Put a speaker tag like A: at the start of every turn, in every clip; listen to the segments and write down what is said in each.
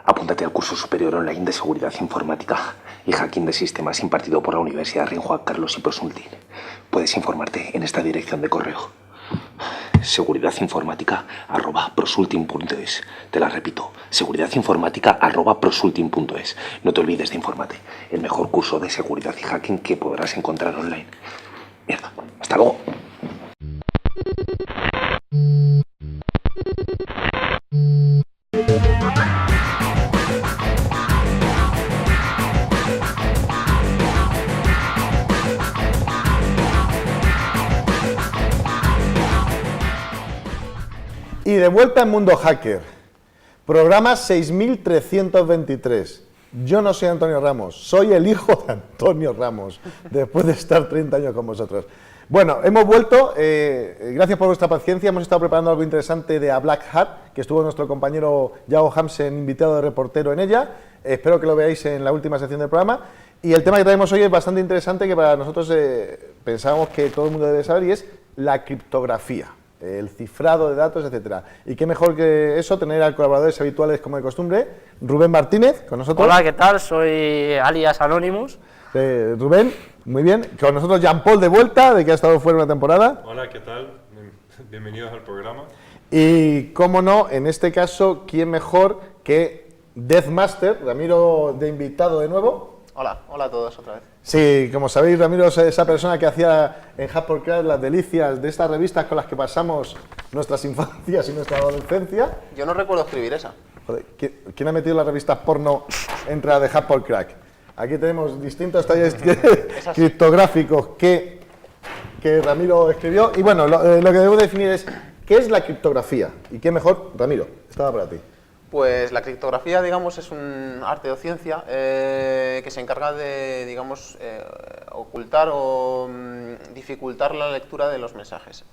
A: Apúntate al curso superior online de seguridad informática y hacking de sistemas impartido por la Universidad Rey Juan Carlos y Prosultin. Puedes informarte en esta dirección de correo: seguridadinformática@prosultin.es. Te la repito: seguridadinformática@prosultin.es. No te olvides de informarte. El mejor curso de seguridad y hacking que podrás encontrar online. Mierda. Hasta luego.
B: Y de vuelta en Mundo Hacker, programa 6323. Yo no soy Antonio Ramos, soy el hijo de Antonio Ramos, después de estar 30 años con vosotros. Bueno, hemos vuelto, gracias por vuestra paciencia, hemos estado preparando algo interesante de A Black Hat, que estuvo nuestro compañero Yago Hamsen, invitado de reportero en ella. Espero que lo veáis en la última sección del programa. Y el tema que traemos hoy es bastante interesante, que para nosotros pensábamos que todo el mundo debe saber, y es la criptografía. El cifrado de datos, etcétera. Y qué mejor que eso, tener a colaboradores habituales como de costumbre. Rubén Martínez, con nosotros.
C: Hola, ¿qué tal? Soy alias Anonymous.
B: Rubén, muy bien. Con nosotros Jean Paul de vuelta, de que ha estado fuera una temporada.
D: Hola, ¿qué tal? Bienvenidos al programa.
B: Y, cómo no, en este caso, ¿quién mejor que Deathmaster, Ramiro, de invitado de nuevo?
E: Hola, hola a todos otra vez.
B: Sí, como sabéis, Ramiro es esa persona que hacía en Hack4Crack las delicias de estas revistas con las que pasamos nuestras infancias y nuestra adolescencia.
E: Yo no recuerdo escribir esa.
B: Joder, ¿quién ha metido las revistas porno entre la de Hack4Crack? Aquí tenemos distintos talleres criptográficos que Ramiro escribió. Y bueno, lo que debo definir es, ¿qué es la criptografía? Y qué mejor, Ramiro, estaba para ti.
E: Pues la criptografía, digamos, es un arte o ciencia que se encarga de, digamos, ocultar o dificultar la lectura de los mensajes.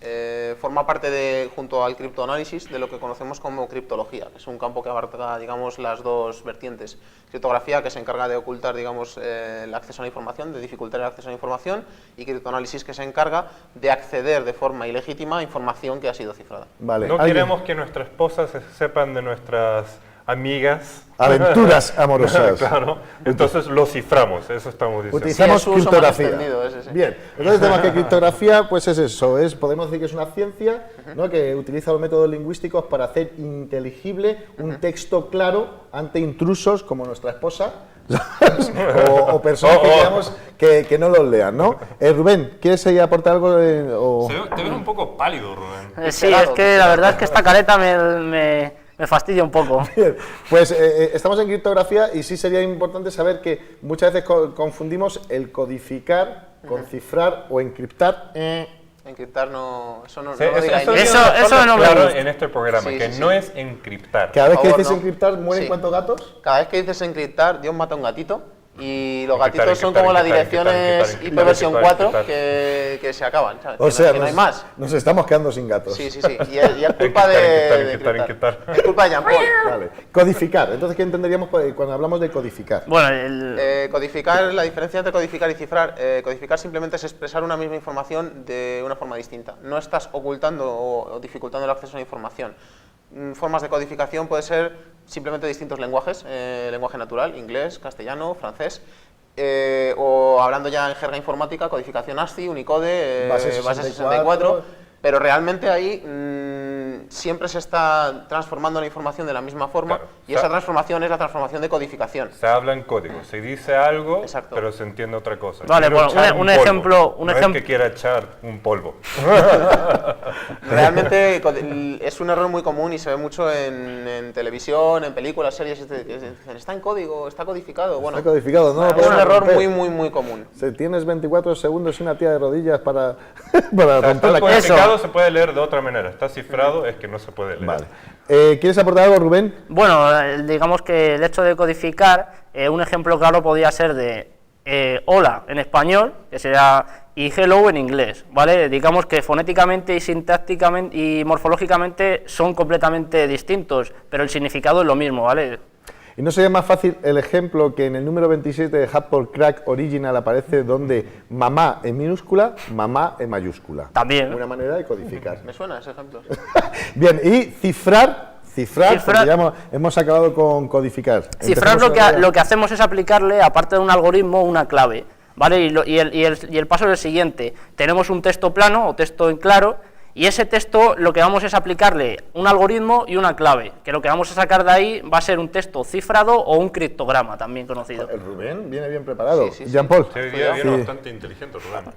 E: Forma parte, junto al criptoanálisis, de lo que conocemos como criptología, que es un campo que abarca, digamos, las dos vertientes. Criptografía, que se encarga de ocultar, digamos, el acceso a la información, de dificultar el acceso a la información, y criptoanálisis, que se encarga de acceder de forma ilegítima a información que ha sido cifrada.
B: Vale.
D: No queremos que nuestras esposas sepan de nuestras amigas.
B: Aventuras amorosas.
D: Claro, entonces lo ciframos, eso estamos diciendo.
B: Utilizamos
E: Sí, es uso
B: criptografía.
E: más extendido ese, sí.
B: Bien, entonces tenemos que criptografía, pues es eso, podemos decir que es una ciencia, ¿no?, que utiliza los métodos lingüísticos para hacer inteligible un texto claro ante intrusos como nuestra esposa, o personas que digamos que no los lean, ¿no? Rubén, ¿quieres aportar algo?
D: Te ves un poco pálido, Rubén.
C: Sí, es que la verdad es que esta careta me fastidia un poco.
B: Bien, pues estamos en criptografía y sí sería importante saber que muchas veces confundimos el codificar con cifrar o encriptar.
E: Encriptar no, eso no,
D: Sí,
E: no lo digáis.
C: Eso no me
D: claro
C: gusta.
D: en este programa,
E: Sí,
D: que
E: sí,
D: no
E: sí.
D: es encriptar.
B: Cada vez que
E: Por favor,
B: dices
E: no.
B: encriptar, ¿mueren
E: Sí.
B: cuántos gatos?
E: Cada vez que dices encriptar, Dios mata a un gatito. Y los
D: Encriptar,
E: gatitos son
D: encriptar,
E: como las
D: encriptar,
E: direcciones
D: encriptar,
E: IP versión
D: encriptar,
E: 4
D: encriptar.
E: que se acaban, ¿sabes?
B: O sea,
E: que no hay más.
B: nos estamos quedando sin gatos.
E: Sí, sí, sí. Y es culpa de
D: Encriptar.
E: Es culpa de Jean Paul.
B: Vale. Codificar. Entonces, ¿qué entenderíamos cuando hablamos de codificar?
C: Bueno,
E: Codificar, la diferencia entre codificar y cifrar. Codificar simplemente es expresar una misma información de una forma distinta. No estás ocultando o dificultando el acceso a la información. Formas de codificación puede ser simplemente distintos lenguajes, lenguaje natural, inglés, castellano, francés. O hablando ya en jerga informática, codificación ASCII, Unicode,
B: Base
E: base
B: 64.
E: 64, pero realmente ahí siempre se está transformando la información de la misma forma,
D: Claro.
E: y esa transformación es la transformación de codificación.
D: Se habla en código, se dice algo,
E: Exacto.
D: pero se entiende otra cosa.
C: Vale,
D: Quiero
C: bueno,
D: echar
C: un
D: polvo.
C: ejemplo-
D: No es que quiera echar un polvo.
E: Realmente es un error muy común y se ve mucho en televisión, en películas, series, que dicen, está en código, está codificado. Bueno,
B: Está codificado, ¿no?
E: es un error muy común.
B: Si tienes 24 segundos y una tía de rodillas para,
D: O sea,
B: romper
D: está
B: la cara.
D: codificado, se puede leer de otra manera. Está cifrado, es que no se puede leer.
B: Vale. ¿Quieres aportar algo, Rubén?
C: bueno, digamos que el hecho de codificar, un ejemplo claro podría ser de hola en español, que sería, y hello en inglés, ¿vale? Digamos que fonéticamente y sintácticamente y morfológicamente son completamente distintos, pero el significado es lo mismo, ¿vale?
B: ¿Y no sería más fácil el ejemplo que en el número 27 de Hack4Crack Original aparece donde mamá en minúscula, mamá en mayúscula?
C: También.
B: Una manera de codificar.
E: Me suena ese ejemplo.
B: Bien, y cifrar, Cifrar, porque ya hemos acabado con codificar.
C: Cifrar lo que hacemos es aplicarle, aparte de un algoritmo, una clave, ¿vale? Y el paso es el siguiente. Tenemos un texto plano o texto en claro, y ese texto lo que vamos es aplicarle un algoritmo y una clave, que lo que vamos a sacar de ahí va a ser un texto cifrado o un criptograma, también conocido.
B: El Rubén viene bien preparado.
E: Sí.
B: Jean-Paul.
D: Sí, hoy día viene bastante inteligente, Rubén.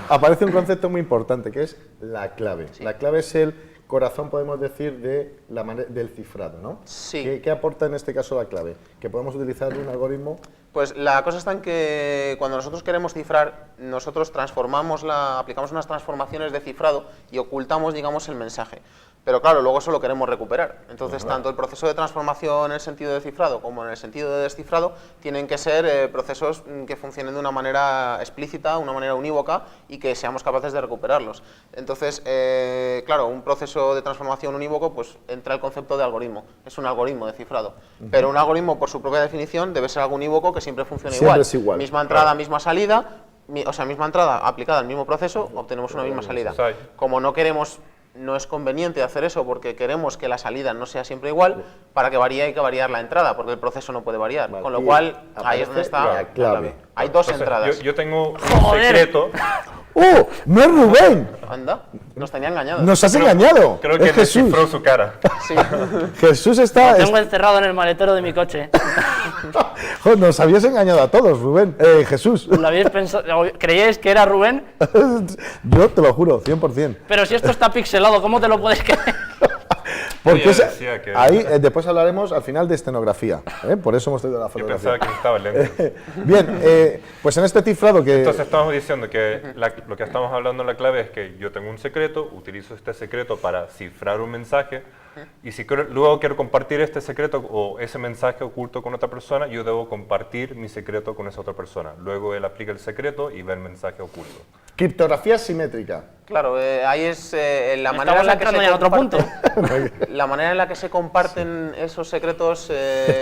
B: Aparece un concepto muy importante, que es la clave. La clave es el corazón, podemos decir, del cifrado, ¿no?
E: Sí.
B: ¿Qué aporta en este caso la clave? Que podemos utilizar un algoritmo.
E: Pues la cosa está en que cuando nosotros queremos cifrar, nosotros aplicamos unas transformaciones de cifrado y ocultamos, digamos, el mensaje. Pero claro, luego eso lo queremos recuperar. Entonces, tanto el proceso de transformación en el sentido de cifrado como en el sentido de descifrado tienen que ser procesos que funcionen de una manera explícita, una manera unívoca y que seamos capaces de recuperarlos. Entonces, claro, un proceso de transformación unívoco, pues entra el concepto de algoritmo. Es un algoritmo de cifrado. Pero un algoritmo, por su propia definición, debe ser algo unívoco que siempre funcione igual.
B: Es igual.
E: Misma entrada, misma salida, misma entrada aplicada al mismo proceso, obtenemos una misma salida. Como no es conveniente hacer eso porque queremos que la salida no sea siempre igual, para que varíe hay que variar la entrada, porque el proceso no puede variar. Con lo cual, ahí es donde está
B: la clave.
E: Hay dos
D: Entonces,
E: entradas.
D: yo tengo un secreto.
B: ¡No es Rubén!
E: Anda, nos tenía engañados.
B: ¡Nos has engañado!
D: Creo que
B: es Jesús.
D: descifró su cara.
E: Sí.
B: Jesús está...
C: Lo tengo encerrado en el maletero de mi coche.
B: Joder, nos habías engañado a todos, Rubén. Jesús.
C: ¿Lo habéis pensado? ¿Creíais que era Rubén?
B: Yo te lo juro, 100%.
C: Pero si esto está pixelado, ¿cómo te lo puedes creer?
B: Porque
D: Yo decía que-
B: ahí después hablaremos al final de escenografía. Por eso hemos tenido la
D: Yo
B: fotografía.
D: pensaba que estaba lento.
B: Bien, pues en este cifrado que...
D: Entonces estamos diciendo que lo que estamos hablando en la clave es que yo tengo un secreto, utilizo este secreto para cifrar un mensaje, y si luego quiero compartir este secreto o ese mensaje oculto con otra persona, yo debo compartir mi secreto con esa otra persona. Luego él aplica el secreto y ve el mensaje oculto.
B: Criptografía simétrica.
E: Claro, ahí es la manera
C: Estamos
E: en la que
C: entrando
E: se
C: ya en otro punto.
E: La manera en la que se comparten esos secretos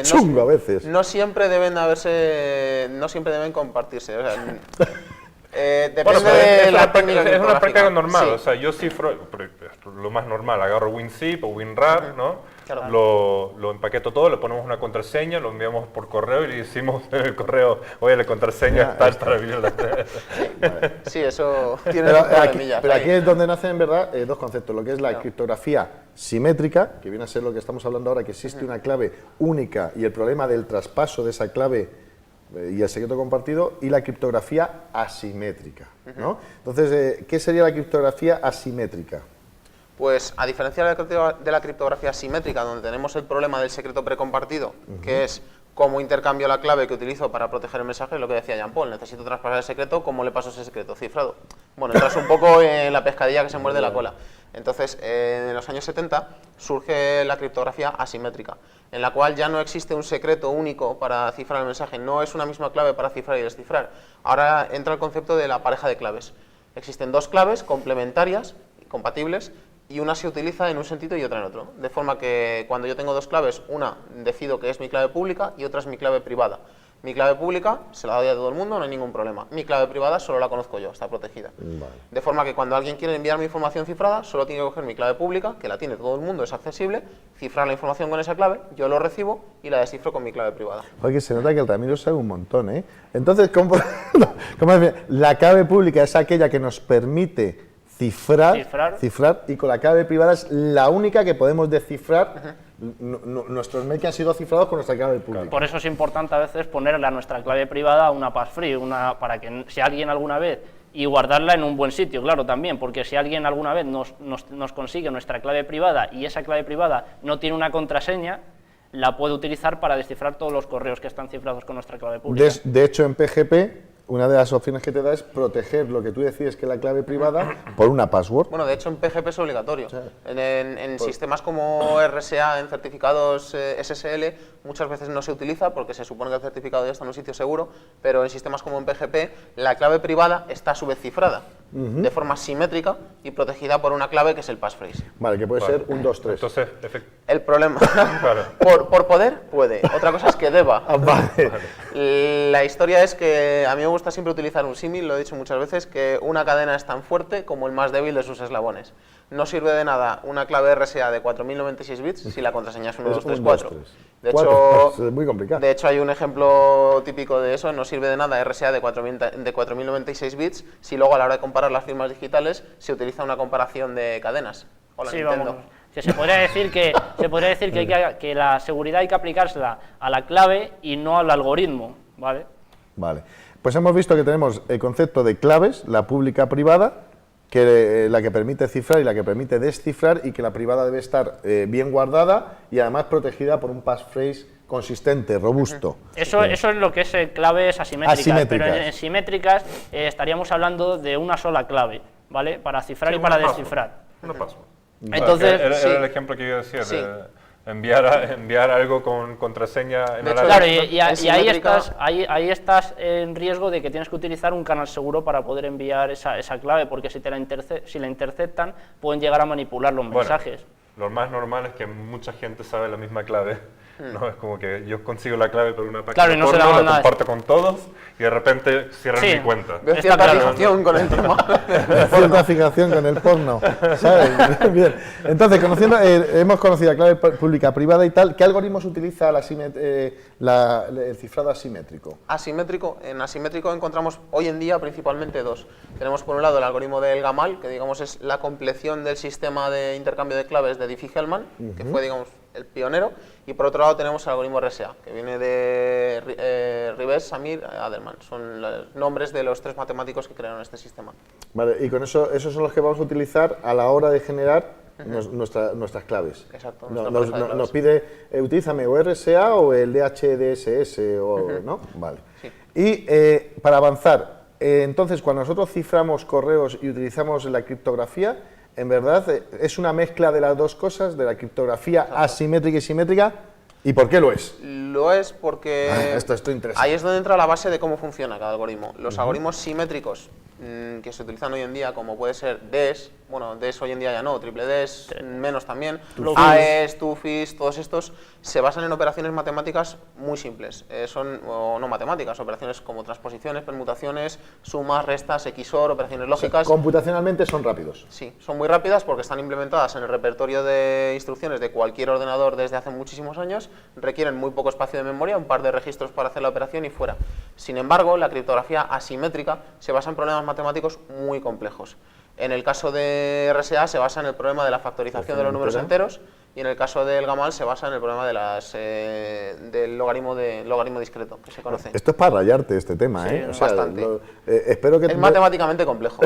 B: Chungo a veces.
E: no siempre deben compartirse. O sea, depende
D: Bueno, pero
E: de
D: es
E: la
D: una
E: técnica
D: práctica, es una práctica
E: criptográfica.
D: normal,
E: Sí.
D: o sea, yo cifro lo más normal, agarro WinZip o WinRAR, ¿no?
E: Claro.
D: Lo empaqueto todo, le ponemos una contraseña, lo enviamos por correo y le decimos en el correo, oye, la contraseña es tal para abrir la...
E: Sí, eso tiene
B: Pero,
E: sus problemillas.
B: pero
E: ahí.
B: aquí es donde nacen en verdad dos conceptos, lo que es la criptografía simétrica, que viene a ser lo que estamos hablando ahora, que existe una clave única y el problema del traspaso de esa clave y el secreto compartido, y la criptografía asimétrica, ¿no? Entonces, ¿qué sería la criptografía asimétrica?
E: Pues a diferencia de la criptografía simétrica, donde tenemos el problema del secreto precompartido, que es cómo intercambio la clave que utilizo para proteger el mensaje, es lo que decía Jean-Paul, necesito traspasar el secreto, ¿cómo le paso ese secreto? Cifrado. Bueno, entras un poco en la pescadilla que se muerde la cola. Entonces, en los años 70 surge la criptografía asimétrica, en la cual ya no existe un secreto único para cifrar el mensaje, no es una misma clave para cifrar y descifrar. Ahora entra el concepto de la pareja de claves. Existen dos claves complementarias, compatibles, y una se utiliza en un sentido y otra en otro. De forma que cuando yo tengo dos claves, una decido que es mi clave pública y otra es mi clave privada. Mi clave pública se la doy a todo el mundo, no hay ningún problema. Mi clave privada solo la conozco yo, está protegida.
B: Vale.
E: De forma que cuando alguien quiere enviarme información cifrada, solo tiene que coger mi clave pública, que la tiene todo el mundo, es accesible, cifrar la información con esa clave, yo lo recibo y la descifro con mi clave privada.
B: Oye, se nota que el Ramiro sabe un montón, ¿eh? Entonces, ¿cómo la clave pública es aquella que nos permite cifrar, y con la clave privada es la única que podemos descifrar nuestros mails que han sido cifrados con nuestra clave pública?
C: Por eso es importante a veces ponerle a nuestra clave privada una passphree, para que si alguien alguna vez, y guardarla en un buen sitio, claro, también, porque si alguien alguna vez nos consigue nuestra clave privada y esa clave privada no tiene una contraseña, la puede utilizar para descifrar todos los correos que están cifrados con nuestra clave pública.
B: De hecho, en PGP, una de las opciones que te da es proteger lo que tú decides que es la clave privada por una password.
E: Bueno, de hecho en PGP es obligatorio. En sistemas como RSA, en certificados SSL, muchas veces no se utiliza porque se supone que el certificado ya está en un sitio seguro, pero en sistemas como en PGP la clave privada está a su vez cifrada de forma simétrica y protegida por una clave que es el passphrase.
B: Vale, que puede ser 1, 2, 3.
D: Entonces,
E: El problema,
D: Claro.
E: por poder, puede. Otra cosa es que deba.
B: Vale.
E: La historia es que a mí me gusta siempre utilizar un símil, lo he dicho muchas veces, que una cadena es tan fuerte como el más débil de sus eslabones. No sirve de nada una clave RSA de 4096 bits si la contraseña es 1, 2, 3, 4. De hecho,
B: es muy complicado.
E: de hecho, hay un ejemplo típico de eso. No sirve de nada RSA de 4096 bits si luego a la hora de comparar las firmas digitales se utiliza una comparación de cadenas. Hola,
C: Sí,
E: Nintendo.
C: vamos. Que se podría decir que la seguridad hay que aplicársela a la clave y no al algoritmo, ¿vale?
B: Vale. Pues hemos visto que tenemos el concepto de claves, la pública privada, que la que permite cifrar y la que permite descifrar, y que la privada debe estar bien guardada y además protegida por un passphrase consistente, robusto.
C: Eso es lo que es claves asimétricas,
B: Asimétricas.
C: pero en simétricas estaríamos hablando de una sola clave, ¿vale? Para cifrar y para descifrar.
D: Una password.
C: Entonces,
D: era
E: sí.
D: el ejemplo que yo decía,
E: Sí.
D: de enviar algo con contraseña en
E: De hecho,
C: claro,
D: alarma.
C: y ahí estás en riesgo de que tienes que utilizar un canal seguro para poder enviar esa clave, porque si la interceptan pueden llegar a manipular los
D: Bueno,
C: mensajes.
D: lo más normal es que mucha gente sabe la misma clave. No es como que yo consigo la clave por una página
C: Claro, y no se
D: porno,
C: da
D: la
C: nada.
D: comparto con todos y de repente cierran
C: Sí.
D: mi cuenta.
E: Veo
C: Está
E: cierta
C: claro.
E: fijación con el tema.
B: Cierta fijación con el porno, ¿sabes? Bien. Entonces, hemos conocido la clave pública privada y tal. ¿Qué algoritmos utiliza el cifrado asimétrico?
E: Asimétrico. En asimétrico encontramos hoy en día principalmente dos. Tenemos por un lado el algoritmo del Gamal, que digamos es la compleción del sistema de intercambio de claves de Diffie-Hellman, que fue digamos el pionero, y por otro lado tenemos el algoritmo RSA, que viene de Rives, Samir, Adelman. Son los nombres de los tres matemáticos que crearon este sistema.
B: Vale, y con esos son los que vamos a utilizar a la hora de generar nuestras claves.
E: Exacto,
B: No-
E: nuestra pareja de claves.
B: nos pide, utilízame o RSA o el DHDSS, ¿no? Vale.
E: Sí.
B: Y para avanzar, entonces, cuando nosotros ciframos correos y utilizamos la criptografía, en verdad es una mezcla de las dos cosas, de la criptografía asimétrica y simétrica. ¿Y por qué lo es?
E: Lo es porque
B: Esto interesa.
E: ahí es donde entra la base de cómo funciona cada algoritmo. Los algoritmos simétricos que se utilizan hoy en día, como puede ser DES, bueno, DES hoy en día ya no, triple DES, menos también, AES, TUFIS, todos estos se basan en operaciones matemáticas muy simples. O no matemáticas, operaciones como transposiciones, permutaciones, sumas, restas, XOR, operaciones lógicas.
B: Computacionalmente son rápidos.
E: Sí, son muy rápidas porque están implementadas en el repertorio de instrucciones de cualquier ordenador desde hace muchísimos años, requieren muy poco espacio de memoria, un par de registros para hacer la operación y fuera. Sin embargo, la criptografía asimétrica se basa en problemas matemáticos muy complejos. En el caso de RSA se basa en el problema de la factorización de los números enteros, y en el caso del Gamal se basa en el problema de del logaritmo discreto, que se conoce.
B: Esto es para rayarte este tema, ¿eh?
E: bastante.
B: Espero que
E: Es matemáticamente complejo.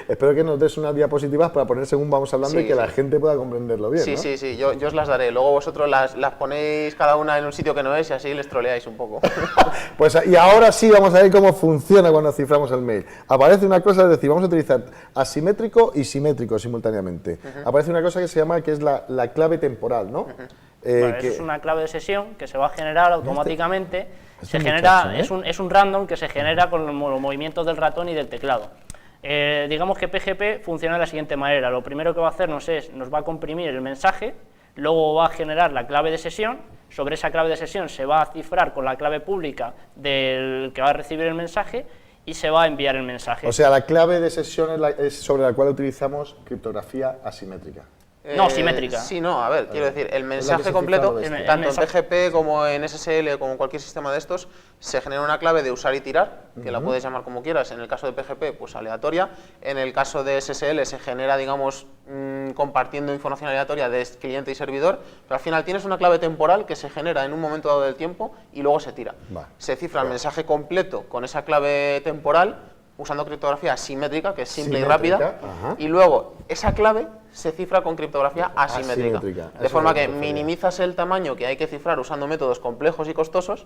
B: espero que nos des unas diapositivas para poner según vamos hablando
E: Sí,
B: y que la
E: sí.
B: gente pueda comprenderlo bien,
E: Sí,
B: ¿no?
E: sí, sí, yo os las daré. Luego vosotros las ponéis cada una en un sitio que no es y así les troleáis un poco.
B: Pues y ahora sí vamos a ver cómo funciona cuando ciframos el mail. Aparece una cosa, es decir, vamos a utilizar asimétrico y simétrico simultáneamente. Aparece una cosa que se llama, que es la clave temporal, ¿no?
C: Vale, eso es una clave de sesión que se va a generar automáticamente.
B: este
C: Se genera,
B: muchacho,
C: es un random que se genera con los movimientos del ratón y del teclado. Digamos que PGP funciona de la siguiente manera. Lo primero que va a hacernos nos va a comprimir el mensaje, luego va a generar la clave de sesión. Sobre esa clave de sesión se va a cifrar con la clave pública del que va a recibir el mensaje y se va a enviar el mensaje.
B: O sea, la clave de sesión es sobre la cual utilizamos criptografía asimétrica.
C: No, simétrica.
E: Sí, no, a ver, quiero decir, el
B: que
E: mensaje
B: se
E: completo,
B: cifra
C: el
E: tanto en
C: mensaje.
E: PGP como en SSL o como en cualquier sistema de estos, se genera una clave de usar y tirar, que la puedes llamar como quieras. En el caso de PGP, pues aleatoria. En el caso de SSL se genera, digamos, compartiendo información aleatoria de cliente y servidor, pero al final tienes una clave temporal que se genera en un momento dado del tiempo y luego se tira.
B: Vale.
E: Se cifra el mensaje completo con esa clave temporal, usando criptografía simétrica, que es simple y
B: Simétrica,
E: rápida,
B: ajá.
E: y luego esa clave se cifra con criptografía asimétrica.
B: Asimétrica,
E: De
B: eso
E: forma
B: es lo
E: que
B: que refería.
E: minimizas el tamaño que hay que cifrar usando métodos complejos y costosos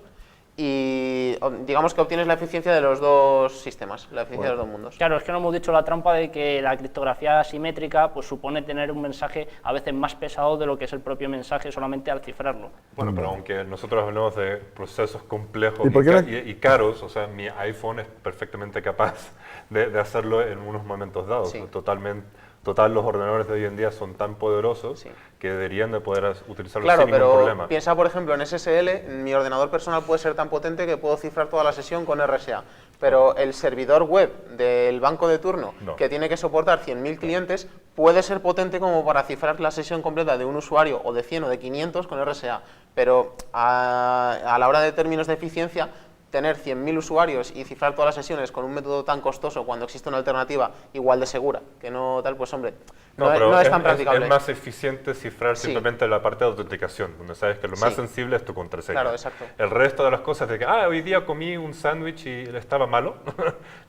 E: y digamos que obtienes la eficiencia de los dos sistemas, la eficiencia de los dos mundos.
C: Claro, es que no hemos dicho la trampa de que la criptografía asimétrica pues supone tener un mensaje a veces más pesado de lo que es el propio mensaje solamente al cifrarlo.
D: Bueno, pero aunque nosotros hablemos de procesos complejos
B: ¿Y por qué
D: y caros, o sea, mi iPhone es perfectamente capaz de hacerlo en unos momentos dados.
E: Sí.
D: Total, los ordenadores de hoy en día son tan poderosos
E: Sí.
D: que deberían de poder utilizarlos
E: Claro,
D: sin ningún
E: pero
D: problema.
E: piensa, por ejemplo, en SSL, mi ordenador personal puede ser tan potente que puedo cifrar toda la sesión con RSA, pero el servidor web del banco de turno,
D: No.
E: que tiene que soportar 100.000 clientes, puede ser potente como para cifrar la sesión completa de un usuario, o de 100 o de 500 con RSA, pero a la hora de términos de eficiencia, tener 100.000 usuarios y cifrar todas las sesiones con un método tan costoso cuando existe una alternativa igual de segura, que no tal, pues hombre,
D: pero
E: no es tan practicable.
D: Es más eficiente cifrar
E: Sí.
D: simplemente la parte de autenticación, donde sabes que lo más
E: Sí.
D: sensible es tu contraseña.
E: Claro, exacto.
D: El resto de las cosas de que, hoy día comí un sándwich y estaba malo,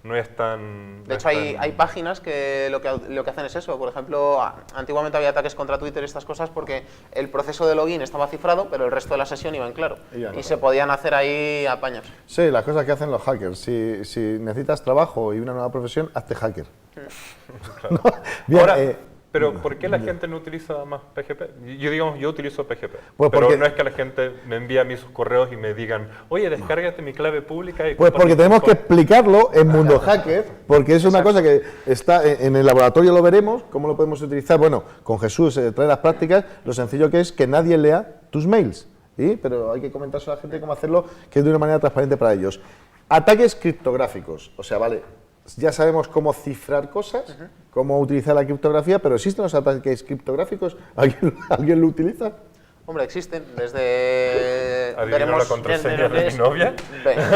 D: no es tan...
E: De hecho, hay páginas que lo que hacen es eso. Por ejemplo, antiguamente había ataques contra Twitter y estas cosas porque el proceso de login estaba cifrado, pero el resto de la sesión iba en claro. Y se podían hacer ahí apaños.
B: Sí, las cosas que hacen los hackers. Si necesitas trabajo y una nueva profesión, hazte hacker. ¿No? Bien,
D: Ahora, pero ¿por qué la gente no utiliza más PGP? Yo utilizo PGP,
B: Pues
D: pero
B: porque-
D: no es que la gente me envíe a mí sus correos y me digan, oye, descárgate mi clave pública y...
B: Pues porque
D: comparte
B: tenemos
D: tu
B: que
D: código".
B: explicarlo en Mundo Hacker, porque es una cosa que está en el laboratorio, lo veremos, cómo lo podemos utilizar. Bueno, con Jesús trae las prácticas, lo sencillo que es que nadie lea tus mails, ¿sí? Pero hay que comentárselo a la gente cómo hacerlo, que es de una manera transparente para ellos. Ataques criptográficos, o sea, vale, ya sabemos cómo cifrar cosas, cómo utilizar la criptografía, pero ¿existen los ataques criptográficos? ¿Alguien lo utiliza?
E: Hombre, existen. Desde...
D: ¿Adivino la contraseña
C: desde lo que
D: de mi
C: es-
D: novia?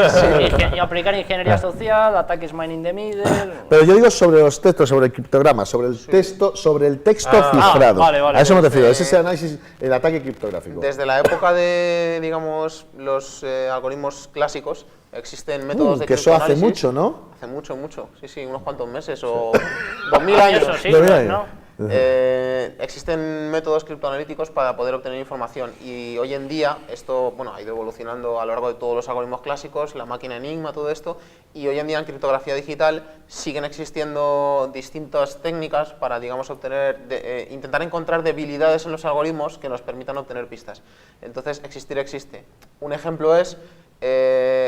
E: Sí.
C: Y aplicar ingeniería social, ataques mining the middle...
B: Pero yo digo sobre los textos, sobre el criptograma, sobre el texto, cifrado.
C: vale, vale.
B: A eso me refiero, ese es el análisis, el ataque criptográfico.
E: Desde la época de, digamos, los algoritmos clásicos, existen métodos de
B: que eso hace
E: criptoanálisis.
B: mucho, ¿no?
E: Hace mucho, sí, unos cuantos meses o 2000 años.
C: Eso sí,
B: 2000 años.
C: ¿no?
E: Existen métodos criptoanalíticos para poder obtener información y hoy en día esto ha ido evolucionando a lo largo de todos los algoritmos clásicos, la máquina Enigma, todo esto, y hoy en día en criptografía digital siguen existiendo distintas técnicas para, digamos, intentar encontrar debilidades en los algoritmos que nos permitan obtener pistas. Entonces, existe. Un ejemplo es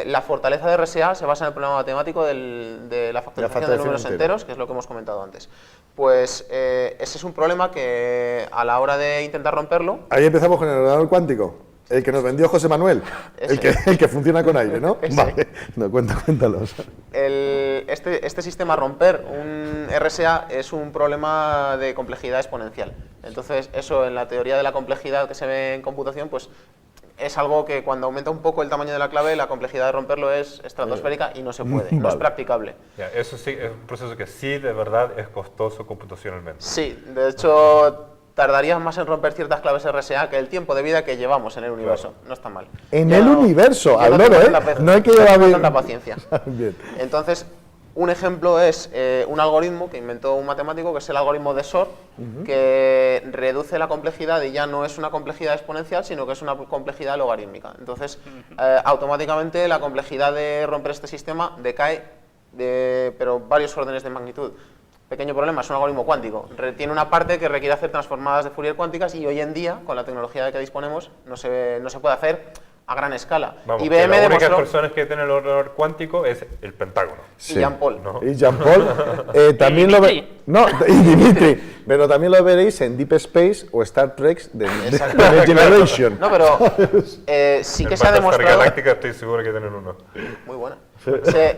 E: la fortaleza de RSA se basa en el problema matemático de la factorización de números enteros, que es lo que hemos comentado antes. Pues ese es un problema que a la hora de intentar romperlo...
B: Ahí empezamos con el ordenador cuántico, el que nos vendió José Manuel, el que funciona con aire, ¿no?
E: Ese.
B: Vale, no, cuéntalos.
E: Este sistema, romper un RSA, es un problema de complejidad exponencial. Entonces, eso en la teoría de la complejidad que se ve en computación, pues es algo que cuando aumenta un poco el tamaño de la clave, la complejidad de romperlo es estratosférica y no se puede, no es
B: Vale.
E: practicable.
D: Ya, eso sí, es un proceso que sí, de verdad, es costoso computacionalmente.
E: Sí, de hecho, tardarías más en romper ciertas claves RSA que el tiempo de vida que llevamos en el universo. No está mal.
B: En
E: Ya
B: el
E: no-
B: universo,
E: ya
B: al
E: no
B: loro,
E: tengo
B: ¿eh?
E: tanta
B: No hay que
E: no
B: llevar
E: tengo
B: bien.
E: tanta paciencia.
B: Bien.
E: Entonces, un ejemplo es un algoritmo que inventó un matemático, que es el algoritmo de Shor, que reduce la complejidad y ya no es una complejidad exponencial, sino que es una complejidad logarítmica. Entonces, automáticamente la complejidad de romper este sistema decae, pero varios órdenes de magnitud. Pequeño problema, es un algoritmo cuántico. Tiene una parte que requiere hacer transformadas de Fourier cuánticas y hoy en día, con la tecnología de que disponemos, no se puede hacer a gran escala.
D: Vamos, que
E: IBM
D: las únicas
E: demostró...
D: personas que tienen el ordenador cuántico es el Pentágono.
B: Sí.
E: Y Jean Paul.
D: ¿no?
B: Y Jean-Paul, también lo
C: Dimitri.
B: No, y Dimitri, pero también lo veréis en Deep Space o Star Trek de Next Generation.
E: No, pero sí
D: En
E: que se ha
D: Battlestar
E: demostrado...
D: Galáctica estoy seguro que tienen uno.
E: Muy buena.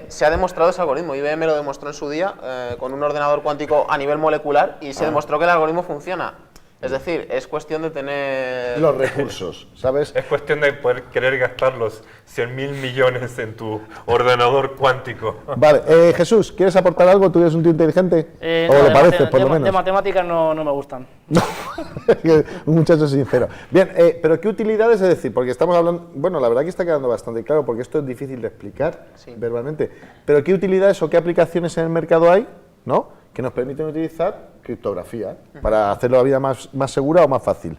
E: Se ha demostrado ese algoritmo. IBM lo demostró en su día con un ordenador cuántico a nivel molecular y se demostró que el algoritmo funciona. Es decir, es cuestión de tener...
B: Los recursos, ¿sabes?
D: Es cuestión de poder querer gastar los 100.000 millones en tu ordenador cuántico.
B: Vale, Jesús, ¿quieres aportar algo? ¿Tú eres un tío inteligente? ¿O
C: No,
B: lo
C: de
B: pareces,
C: mate-
B: por lo
C: de-
B: menos?
C: De matemáticas no me gustan.
B: Un muchacho sincero. Bien, pero ¿qué utilidades? Es decir, porque estamos hablando... Bueno, la verdad que está quedando bastante claro, porque esto es difícil de explicar
E: Sí.
B: verbalmente. Pero ¿qué utilidades o qué aplicaciones en el mercado hay, ¿no?, que nos permiten utilizar criptografía para hacer la vida más segura o más fácil?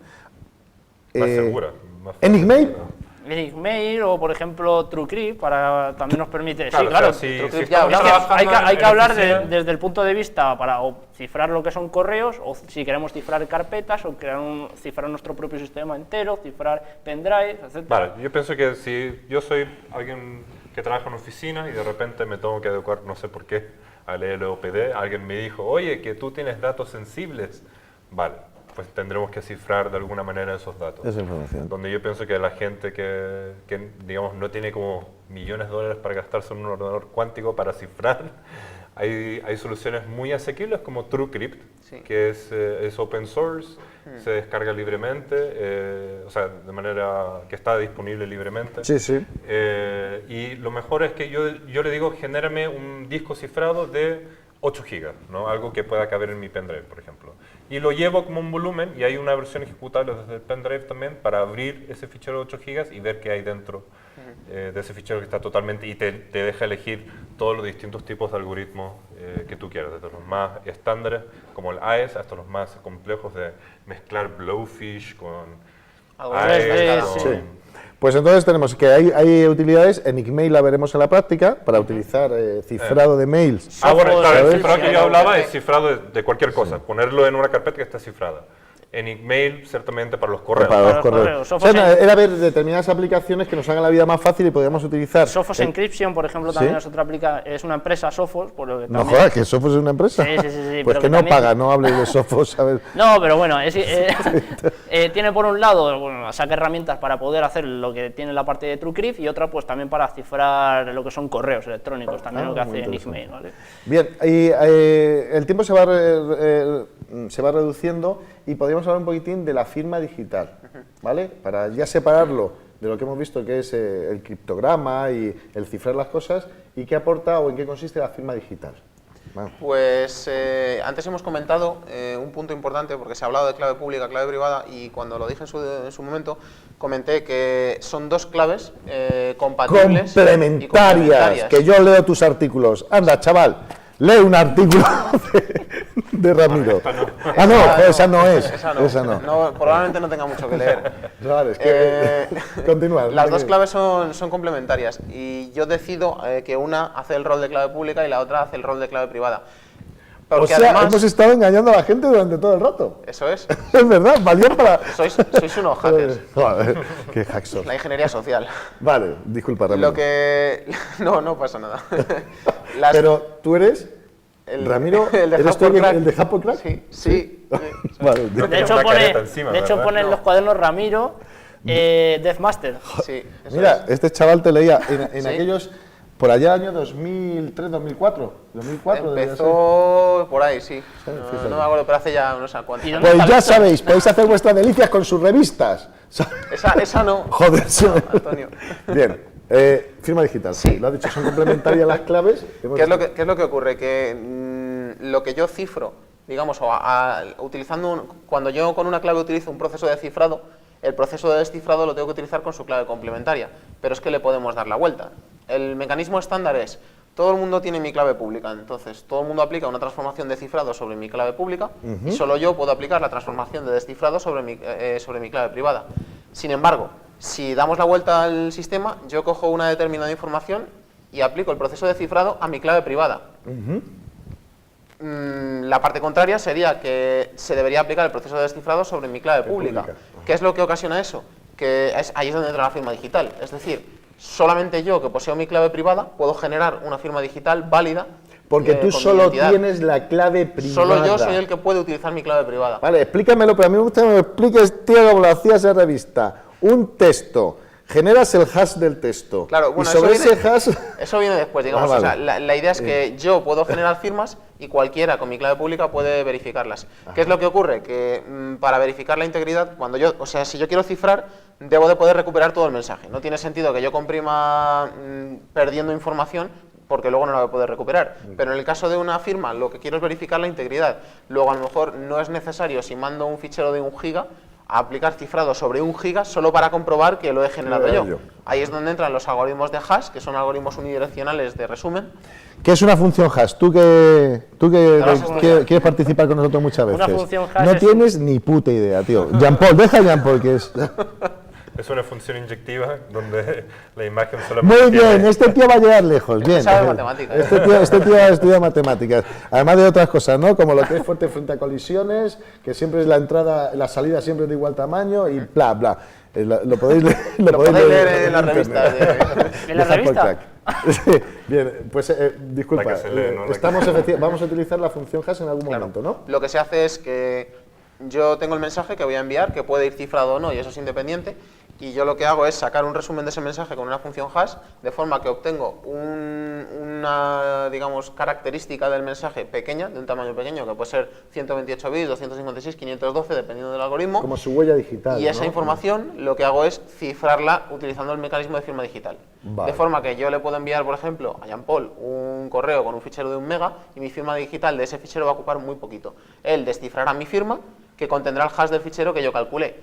D: Más segura. Más
B: ¿Enigmail?
D: fácil.
C: Enigmail o, por ejemplo, TrueCrypt también nos permite...
D: Claro,
C: sí, claro.
D: o sea, si
E: TrueCrypt
D: estamos
C: Es que
D: trabajando
C: hay que
D: en
C: hablar
D: oficina-
C: desde el punto de vista para o cifrar lo que son correos, o si queremos cifrar carpetas, o cifrar nuestro propio sistema entero, cifrar pendrive, etc.
D: Vale, yo pienso que si yo soy alguien que trabaja en oficina y de repente me tengo que adecuar, no sé por qué, al LOPD, alguien me dijo, oye, que tú tienes datos sensibles. Vale, pues tendremos que cifrar de alguna manera esos datos.
B: Esa información.
D: Donde yo pienso que la gente que digamos, no tiene como millones de dólares para gastarse en un ordenador cuántico para cifrar, hay soluciones muy asequibles como TrueCrypt,
E: Sí.
D: que es open source, se descarga libremente, o sea, de manera que está disponible libremente.
B: Sí, sí.
D: Y lo mejor es que yo le digo, genérame un disco cifrado de 8 gigas, ¿no? Algo que pueda caber en mi pendrive, por ejemplo. Y lo llevo como un volumen y hay una versión ejecutable desde el pendrive también para abrir ese fichero de 8 gigas y ver qué hay dentro de ese fichero que está totalmente... Y te deja elegir todos los distintos tipos de algoritmos que tú quieras, desde los más estándares como el AES hasta los más complejos de mezclar Blowfish con
E: Algoritmos de
D: AES.
E: escala.
D: con-
B: Sí. Pues entonces tenemos que hay utilidades, Enigmail la veremos en la práctica, para utilizar cifrado de mails.
D: Ah, bueno, claro, el
B: ¿sabes?
D: cifrado que yo
E: Sí,
D: hablaba
E: sí.
D: es cifrado de cualquier cosa, ponerlo en una carpeta que está cifrada. Enigmail, ciertamente para los correos.
B: Para los
C: los
B: correos.
C: correos.
B: O sea,
C: Sophos
B: era ver determinadas aplicaciones que nos hagan la vida más fácil y podríamos utilizar.
C: Sophos
B: el-
C: Encryption, por ejemplo, también
B: ¿Sí?
C: es otra es una empresa Sophos, por lo que
B: No
C: también-
B: jodas, que Sophos es una empresa.
C: Sí, sí, sí, sí,
B: Pues
C: pero
B: que
C: que
B: no
C: también-
B: paga, no hables de Sophos, ¿sabes?
C: No, pero bueno, tiene por un lado, bueno, saca herramientas para poder hacer lo que tiene la parte de TrueCrypt y otra pues también para cifrar lo que son correos electrónicos, también lo que
B: muy
C: hace
B: interesante.
C: Enigmail, ¿vale?
B: Bien, y el tiempo se va reduciendo y podríamos hablar un poquitín de la firma digital, ¿vale? Para ya separarlo de lo que hemos visto que es el criptograma y el cifrar las cosas y qué aporta o en qué consiste la firma digital. Bueno,
E: Pues antes hemos comentado un punto importante porque se ha hablado de clave pública, clave privada y cuando lo dije en su momento comenté que son dos claves compatibles y
B: complementarias, que yo leo tus artículos. Anda, chaval, lee un artículo de Ramiro. Ah, no, esa no es.
E: Esa no. No, probablemente no tenga mucho que leer.
B: Vale, es que continúa.
E: Las dos claves son complementarias y yo decido que una hace el rol de clave pública y la otra hace el rol de clave privada.
B: O
E: Porque
B: sea,
E: además,
B: hemos estado engañando a la gente durante todo el rato.
E: eso es,
B: Es verdad, valía para...
E: sois unos hackers,
B: Joder, qué hacks son.
E: la ingeniería social.
B: Vale, disculpa, Ramiro.
E: Lo que... No pasa nada.
B: Pero tú eres...
E: el-
B: Ramiro,
E: el de
B: ¿eres tú
E: Hardcore Crack.
B: el de Hardcore Crack?
E: Sí, sí.
B: Vale,
D: Creo que
C: De hecho
D: una
C: pone,
D: careta encima,
C: de hecho
D: ¿verdad?
C: pone en los cuadernos Ramiro, Deathmaster.
E: Sí, eso
B: mira,
E: es.
B: este chaval te leía en
E: Sí.
B: aquellos... Por allá año 2003, 2004. 2004 debería ser.
E: Empezó por ahí, sí.
B: fíjate.
E: No me acuerdo, pero hace ya unos cuantos
C: ¿Y
E: años.
C: dónde
B: Pues
C: está
B: ya
C: esto?
B: sabéis, podéis hacer vuestras delicias con sus revistas.
E: Esa no.
B: Joder, sí.
E: Antonio.
B: Bien, firma digital. Sí, lo has dicho, son complementarias las claves.
E: ¿Qué es lo que ocurre? Que lo que yo cifro, digamos, cuando yo con una clave utilizo un proceso de cifrado, el proceso de descifrado lo tengo que utilizar con su clave complementaria, pero es que le podemos dar la vuelta. El mecanismo estándar es, todo el mundo tiene mi clave pública, entonces todo el mundo aplica una transformación de cifrado sobre mi clave pública y solo yo puedo aplicar la transformación de descifrado sobre mi clave privada. Sin embargo, si damos la vuelta al sistema, yo cojo una determinada información y aplico el proceso de cifrado a mi clave privada. La parte contraria sería que se debería aplicar el proceso de descifrado sobre mi clave pública. ¿Qué es lo que ocasiona eso? Ahí es donde entra la firma digital. Es decir, solamente yo, que poseo mi clave privada, puedo generar una firma digital válida.
B: Porque tú
E: con mi
B: solo
E: identidad.
B: tienes la clave privada.
E: Solo yo soy el que puede utilizar mi clave privada.
B: Vale, explícamelo, pero a mí me gusta que me lo expliques, tío, como lo hacías en revista. Un texto, generas el hash del texto.
E: Claro, bueno,
B: y sobre
E: eso
B: ese hash...
E: Eso viene después, digamos.
B: vale.
E: O sea, la idea es que yo puedo generar firmas y cualquiera con mi clave pública puede verificarlas. ¿Qué es lo que ocurre? Que para verificar la integridad, si yo quiero cifrar, debo de poder recuperar todo el mensaje. No tiene sentido que yo comprima perdiendo información porque luego no la voy a poder recuperar. Pero en el caso de una firma, lo que quiero es verificar la integridad. Luego, a lo mejor, no es necesario, si mando un fichero de 1 giga, a aplicar cifrado sobre 1 giga solo para comprobar que lo he generado yo. Ahí es donde entran los algoritmos de hash, que son algoritmos unidireccionales de resumen.
B: ¿Qué es una función hash? Tú que
C: función.
B: quieres participar con nosotros muchas veces.
C: Una función hash
B: no
C: es
B: tienes ni puta idea, tío. Jean-Paul, deja a Jean-Paul, que es...
D: Es una función inyectiva donde la imagen solamente
B: Muy bien,
D: tiene-
B: este tío va a llegar lejos. Bien,
E: sabe
B: bien.
E: matemáticas.
B: Este tío estudia matemáticas. Además de otras cosas, ¿no? Como lo que es fuerte frente a colisiones, que siempre es la entrada, la salida siempre es de igual tamaño y bla, bla. Lo podéis leer,
E: Lo podéis leer en las
B: internet.
E: revistas.
C: ¿En la
B: Deja por
C: revista?
B: crack. Sí, bien, pues disculpa,
D: La que se lee, ¿no? La que-
B: vamos a utilizar la función hash en algún momento, ¿no?
E: Lo que se hace es que yo tengo el mensaje que voy a enviar, que puede ir cifrado o no, y eso es independiente, y yo lo que hago es sacar un resumen de ese mensaje con una función hash, de forma que obtengo una, digamos, característica del mensaje pequeña, de un tamaño pequeño, que puede ser 128 bits, 256, 512, dependiendo del algoritmo.
B: Como su huella digital.
E: Y esa
B: ¿no?
E: información lo que hago es cifrarla utilizando el mecanismo de firma digital.
B: Vale.
E: De forma que yo le puedo enviar, por ejemplo, a Jean Paul un correo con un fichero de 1 mega y mi firma digital de ese fichero va a ocupar muy poquito. Él descifrará mi firma, que contendrá el hash del fichero que yo calculé.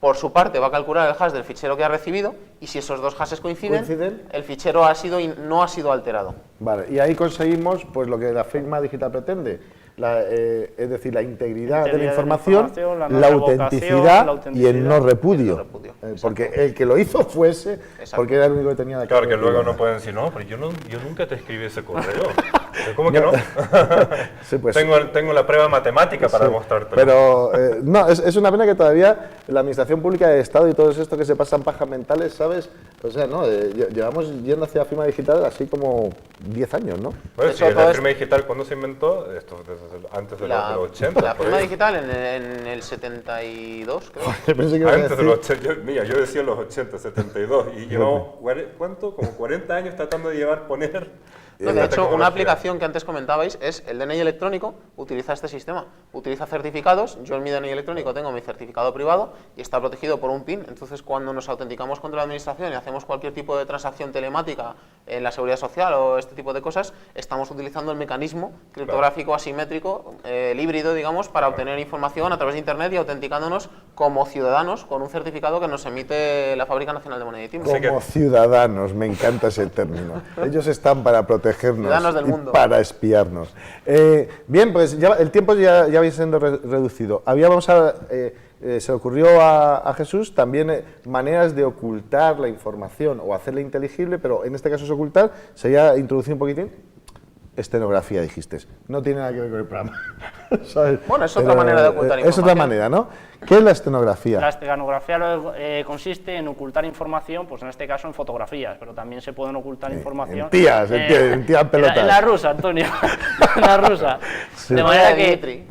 E: Por su parte va a calcular el hash del fichero que ha recibido y si esos dos hashes coinciden, el fichero no ha sido alterado.
B: Vale, y ahí conseguimos pues lo que la firma digital pretende, es decir, la integridad de la información,
C: la no
B: la
C: revocación,
B: autenticidad
C: la
B: y el no repudio.
E: El no repudio,
B: Porque el que lo hizo fuese,
E: Exacto.
B: porque era el único que tenía la
D: Claro, que
B: carga
D: luego
B: privada.
D: no pueden decir, no, pero yo nunca te escribí ese correo. ¿Cómo que no?
B: Sí, pues,
D: tengo la prueba matemática para
B: sí,
D: demostrártelo.
B: pero no, es una pena que todavía la Administración Pública de Estado y todo esto que se pasan pajas mentales, ¿sabes? O sea, no, llevamos yendo hacia la firma digital así como 10 años, ¿no?
D: Bueno,
E: De
D: si
E: hecho,
D: la
E: todo
D: firma digital, ¿cuándo se inventó? Esto antes de los 80.
E: La
D: por
E: firma
D: ahí.
E: digital en el 72, creo.
B: Yo pensé que iba a
D: Antes de
B: decir-
D: los 80, yo decía los 80, 72, y llevamos, ¿cuánto? Como 40 años tratando de poner...
E: No, de
D: esta
E: hecho, una
D: tecnología.
E: aplicación que antes comentabais es el DNI electrónico, utiliza este sistema, utiliza certificados, yo en mi DNI electrónico tengo mi certificado privado y está protegido por un PIN, entonces cuando nos autenticamos contra la administración y hacemos cualquier tipo de transacción telemática en la seguridad social o este tipo de cosas, estamos utilizando el mecanismo criptográfico asimétrico, el híbrido, digamos, para obtener información a través de Internet y autenticándonos como ciudadanos con un certificado que nos emite la Fábrica Nacional de Moneda y Timbre.
B: Como ciudadanos, me encanta ese término. Ellos están para protegernos
E: Ciudadanos del
B: y
E: mundo.
B: para espiarnos. Bien, pues ya, el tiempo ya va siendo reducido. Se le ocurrió a Jesús también maneras de ocultar la información o hacerla inteligible, pero en este caso es ocultar, sería introducir un poquitín. Estenografía, dijiste. No tiene nada que ver con el programa. ¿Sabes?
E: Bueno, es otra manera de ocultar
B: Es otra
E: información.
B: manera, ¿no? ¿Qué es la estenografía?
C: La estenografía consiste en ocultar información, pues en este caso en fotografías, pero también se pueden ocultar información.
B: en tías, en tías pelotas.
C: En la rusa, Antonio. En la rusa.
B: Sí.
C: De manera
E: Dimitri.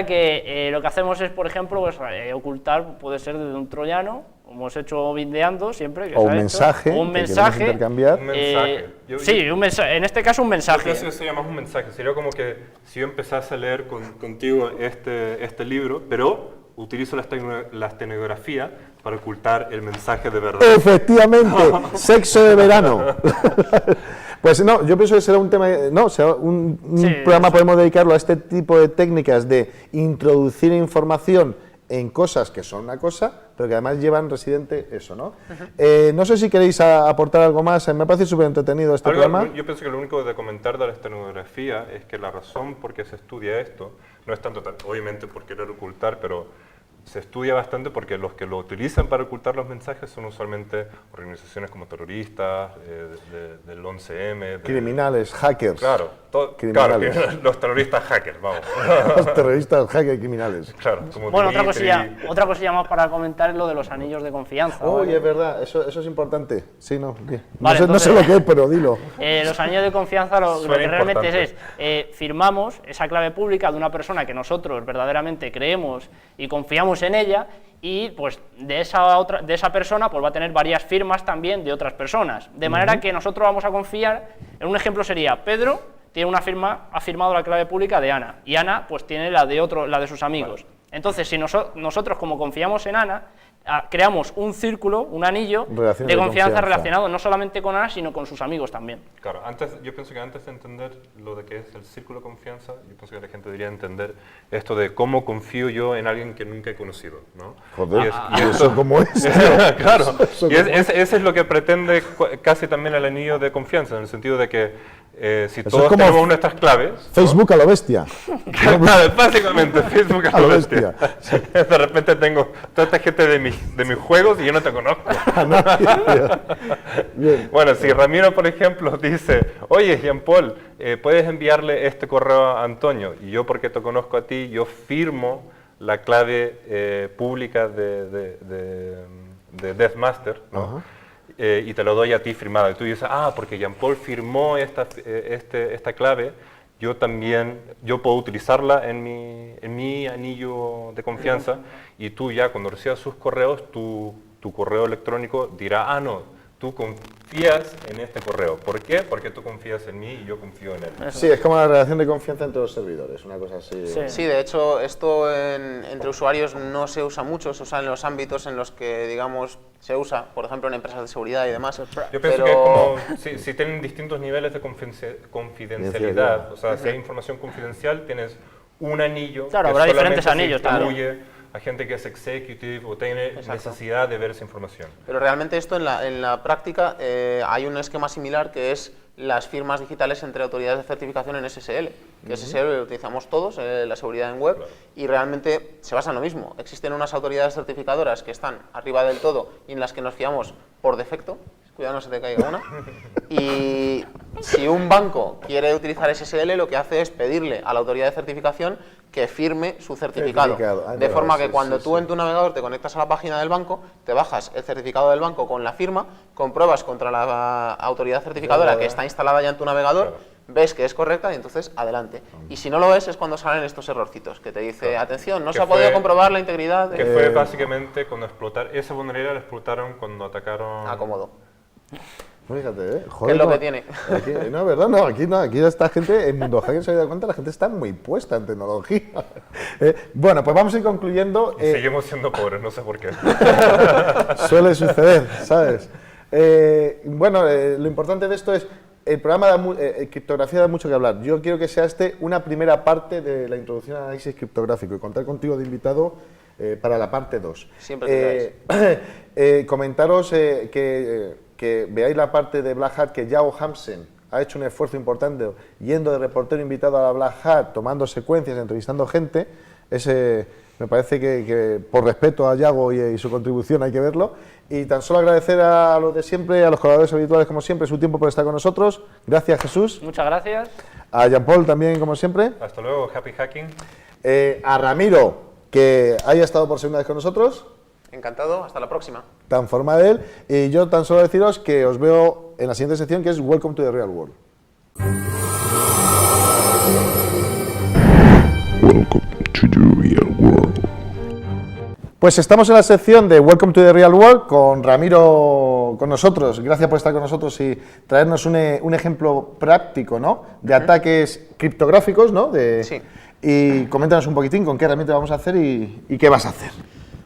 C: que lo que hacemos es, por ejemplo, pues, ocultar, puede ser desde un troyano, como hemos hecho bindeando siempre. Que
B: O
C: se
B: un
C: ha hecho,
B: mensaje,
C: o un
B: que queremos
C: mensaje.
B: intercambiar.
D: Un mensaje.
C: Sí, un mensaje, en este caso un
D: Yo
C: mensaje.
D: creo que eso se llama un mensaje. Sería como que si yo empezase a leer contigo este libro, pero utilizo la estenografía para ocultar el mensaje de verdad.
B: Efectivamente, sexo de verano. Pues no, yo pienso que será un tema, no, será un
C: Sí,
B: programa,
C: eso.
B: podemos dedicarlo a este tipo de técnicas de introducir información en cosas que son una cosa, pero que además llevan residente eso, ¿no? No sé si queréis aportar algo más, me parece súper entretenido este programa.
D: Yo pienso que lo único de comentar de la estenografía es que la razón por qué se estudia esto no es tanto, obviamente, por querer ocultar, pero se estudia bastante porque los que lo utilizan para ocultar los mensajes son usualmente organizaciones como terroristas, del 11M.
B: Criminales, hackers.
D: Claro,
B: Criminales.
D: claro, los terroristas hackers, vamos.
B: Los terroristas, hackers, criminales.
D: Claro, como
C: Bueno,
D: Dimitri.
C: otra cosilla más para comentar es lo de los anillos de confianza.
B: Oye,
C: ¿vale?
B: es verdad, eso es importante. Sí, no, bien.
C: Vale,
B: no sé
C: entonces-
B: lo que es, pero dilo.
C: Los anillos de confianza lo
D: Suena
C: que realmente
D: importante.
C: es firmamos esa clave pública de una persona que nosotros verdaderamente creemos y confiamos en ella, y pues de esa persona pues va a tener varias firmas también de otras personas, de manera que nosotros vamos a confiar. En un ejemplo sería Pedro tiene una firma, ha firmado la clave pública de Ana, y Ana pues tiene la de sus amigos. Entonces, si nosotros, como confiamos en Ana, creamos un círculo, un anillo
B: Relaciones
C: de
B: de
C: confianza
B: confianza.
C: relacionado no solamente con Ana, sino con sus amigos también.
D: Claro, yo pienso que antes de entender lo de que es el círculo de confianza, yo pienso que la gente debería entender esto de cómo confío yo en alguien que nunca he conocido, ¿no?
B: Joder,
D: Y
B: ¿y eso cómo es?
D: claro,
B: Eso
D: y ese es lo que pretende casi también el anillo de confianza, en el sentido de que si
B: es
D: todos
B: como
D: tenemos nuestras claves, ¿no?
B: Facebook a lo bestia.
D: Claro, básicamente Facebook es
B: A lo
D: lo bestia.
B: bestia.
D: De repente tengo toda esta gente de mis juegos y yo no te conozco.
B: Bien.
D: Bueno, si Ramiro, por ejemplo, dice, oye, Jean-Paul, puedes enviarle este correo a Antonio, y yo, porque te conozco a ti, yo firmo la clave pública de Deathmaster, ¿no? Y te lo doy a ti firmado. Y tú dices, porque Jean-Paul firmó esta clave, yo puedo utilizarla en mi anillo de confianza, y tú ya cuando recibas sus correos, tu correo electrónico dirá, no, tú confías en este correo. ¿Por qué? Porque tú confías en mí y yo confío en él.
B: Sí, es como la relación de confianza entre los servidores, una cosa así.
E: Sí, de hecho, esto entre usuarios no se usa mucho, se usa en los ámbitos en los que, digamos, se usa, por ejemplo, en empresas de seguridad y demás.
D: Yo pienso que es como, si tienen distintos niveles de confidencialidad, o sea, si hay información confidencial, tienes un anillo.
C: Claro,
D: que
C: habrá
D: solamente
C: diferentes
D: se
C: anillos también.
D: distribuye a gente que es executive o tiene necesidad de ver esa información.
E: Pero realmente esto en la práctica hay un esquema similar, que es las firmas digitales entre autoridades de certificación en SSL, que SSL lo utilizamos todos, la seguridad en web, y realmente se basa en lo mismo. Existen unas autoridades certificadoras que están arriba del todo y en las que nos fiamos por defecto, cuidado no se te caiga una, y si un banco quiere utilizar SSL, lo que hace es pedirle a la autoridad de certificación que firme su certificado. De forma que cuando tú en tu navegador te conectas a la página del banco, te bajas el certificado del banco con la firma, compruebas contra la autoridad certificadora que está instalada ya en tu navegador, ves que es correcta y entonces adelante. Y si no lo es cuando salen estos errorcitos, que te dice, atención, no se ha podido comprobar la integridad.
D: Que fue básicamente cuando esa vulnerabilidad la explotaron cuando atacaron...
E: A Comodo.
B: Fíjate, joder.
E: ¿Qué es lo que tiene?
B: Aquí, no, verdad, no, aquí esta gente, en Mundo Hacker se ha dado cuenta, la gente está muy puesta en tecnología. Bueno, pues vamos a ir concluyendo.
D: Y seguimos siendo pobres, no sé por qué.
B: Suele suceder, ¿sabes? Bueno, lo importante de esto es, el programa de criptografía da mucho que hablar. Yo quiero que sea una primera parte de la introducción al análisis criptográfico y contar contigo de invitado para la parte 2.
E: Siempre que
B: comentaros que veáis la parte de Black Hat, que Yago Hamsen ha hecho un esfuerzo importante yendo de reportero invitado a la Black Hat, tomando secuencias, entrevistando gente. Me parece que por respeto a Yago y su contribución hay que verlo. Y tan solo agradecer a los de siempre, a los colaboradores habituales como siempre, su tiempo por estar con nosotros. Gracias, Jesús.
C: Muchas gracias.
B: A Jean-Paul también, como siempre.
D: Hasta luego, happy hacking.
B: A Ramiro, que haya estado por segunda vez con nosotros.
E: Encantado, hasta la próxima.
B: Tan formal de él. Y yo tan solo deciros que os veo en la siguiente sección, que es Welcome to the Real World.
A: Welcome to the real world.
B: Pues estamos en la sección de Welcome to the Real World con Ramiro con nosotros. Gracias por estar con nosotros y traernos un ejemplo práctico, ¿no?, de ataques criptográficos, ¿no?
E: Sí.
B: Y coméntanos un poquitín con qué herramienta vamos a hacer y qué vas a hacer.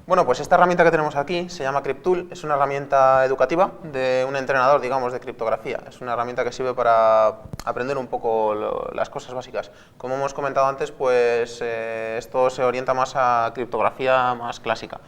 E: Bueno, pues esta herramienta que tenemos aquí se llama CrypTool, es una herramienta educativa de un entrenador, digamos, de criptografía. Es una herramienta que sirve para aprender un poco las cosas básicas. Como hemos comentado antes, pues esto se orienta más a criptografía más clásica.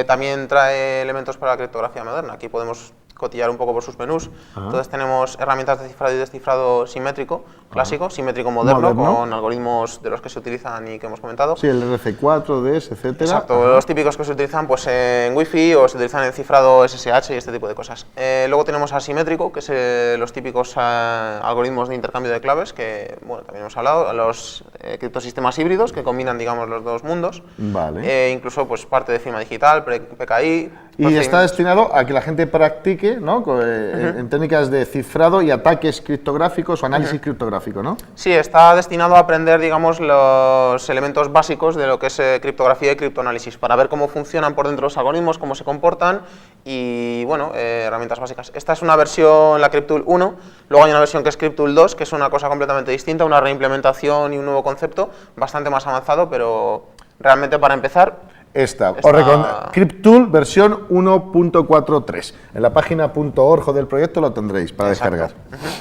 E: También trae elementos para la criptografía moderna. Aquí podemos cotillar un poco por sus menús. Entonces tenemos herramientas de cifrado y descifrado simétrico, clásico, simétrico moderno, con algoritmos de los que se utilizan y que hemos comentado.
B: Sí, el RC4, DS, etcétera.
E: Exacto, los típicos que se utilizan pues en Wi-Fi o se utilizan en cifrado SSH y este tipo de cosas. Luego tenemos asimétrico, que es los típicos algoritmos de intercambio de claves, que bueno, también hemos hablado, los criptosistemas híbridos que combinan, digamos, los dos mundos.
B: Vale.
E: Incluso pues parte de firma digital, PKI.
B: Y está destinado a que la gente practique, ¿no?, en técnicas de cifrado y ataques criptográficos o análisis criptográfico, ¿no?
E: Sí, está destinado a aprender, digamos, los elementos básicos de lo que es criptografía y criptoanálisis, para ver cómo funcionan por dentro los algoritmos, cómo se comportan y, bueno, herramientas básicas. Esta es una versión, la CrypTool 1, luego hay una versión que es CrypTool 2, que es una cosa completamente distinta, una reimplementación y un nuevo concepto, bastante más avanzado, pero realmente para empezar... CrypTool versión 1.43. En la página .org del proyecto lo tendréis para descargar.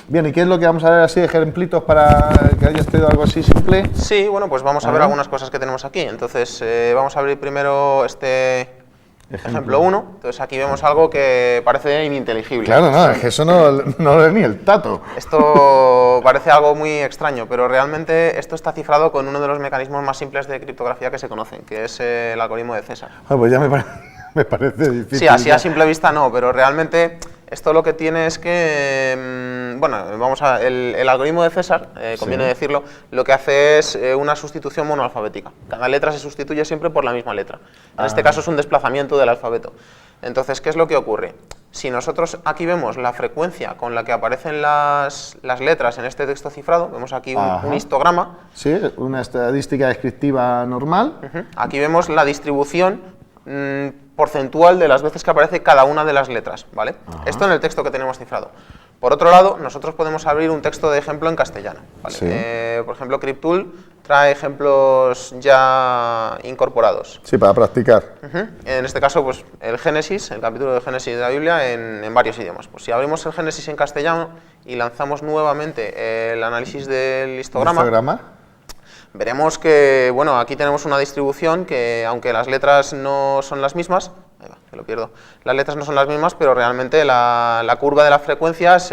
E: Bien, ¿y qué es lo que vamos a ver así, ejemplitos para que hayas traído algo así simple? Sí, bueno, pues vamos a ver algunas cosas que tenemos aquí. Entonces, vamos a abrir primero este Ejemplo 1. Entonces aquí vemos algo que parece ininteligible.
B: Claro, no, es que eso no es ni el tato.
E: Esto parece algo muy extraño, pero realmente esto está cifrado con uno de los mecanismos más simples de criptografía que se conocen, que es el algoritmo de César.
B: Pues ya me parece difícil.
E: Sí, así a simple vista no, pero realmente esto lo que tiene es que, bueno, el algoritmo de César, conviene decirlo, lo que hace es una sustitución monoalfabética. Cada letra se sustituye siempre por la misma letra. En este caso es un desplazamiento del alfabeto. Entonces, ¿qué es lo que ocurre? Si nosotros aquí vemos la frecuencia con la que aparecen las letras en este texto cifrado, vemos aquí un histograma.
B: Sí, una estadística descriptiva normal.
E: Aquí vemos la distribución porcentual de las veces que aparece cada una de las letras, ¿vale? Esto en el texto que tenemos cifrado. Por otro lado, nosotros podemos abrir un texto de ejemplo en castellano, ¿vale?
B: Sí.
E: Por ejemplo, Cryptool trae ejemplos ya incorporados.
B: Sí, para practicar.
E: En este caso, pues el Génesis, el capítulo de Génesis de la Biblia en varios idiomas. Pues si abrimos el Génesis en castellano y lanzamos nuevamente el análisis del histograma, veremos que, bueno, aquí tenemos una distribución que, aunque las letras no son las mismas, ahí va, que lo pierdo, las letras no son las mismas, pero realmente la curva de las frecuencias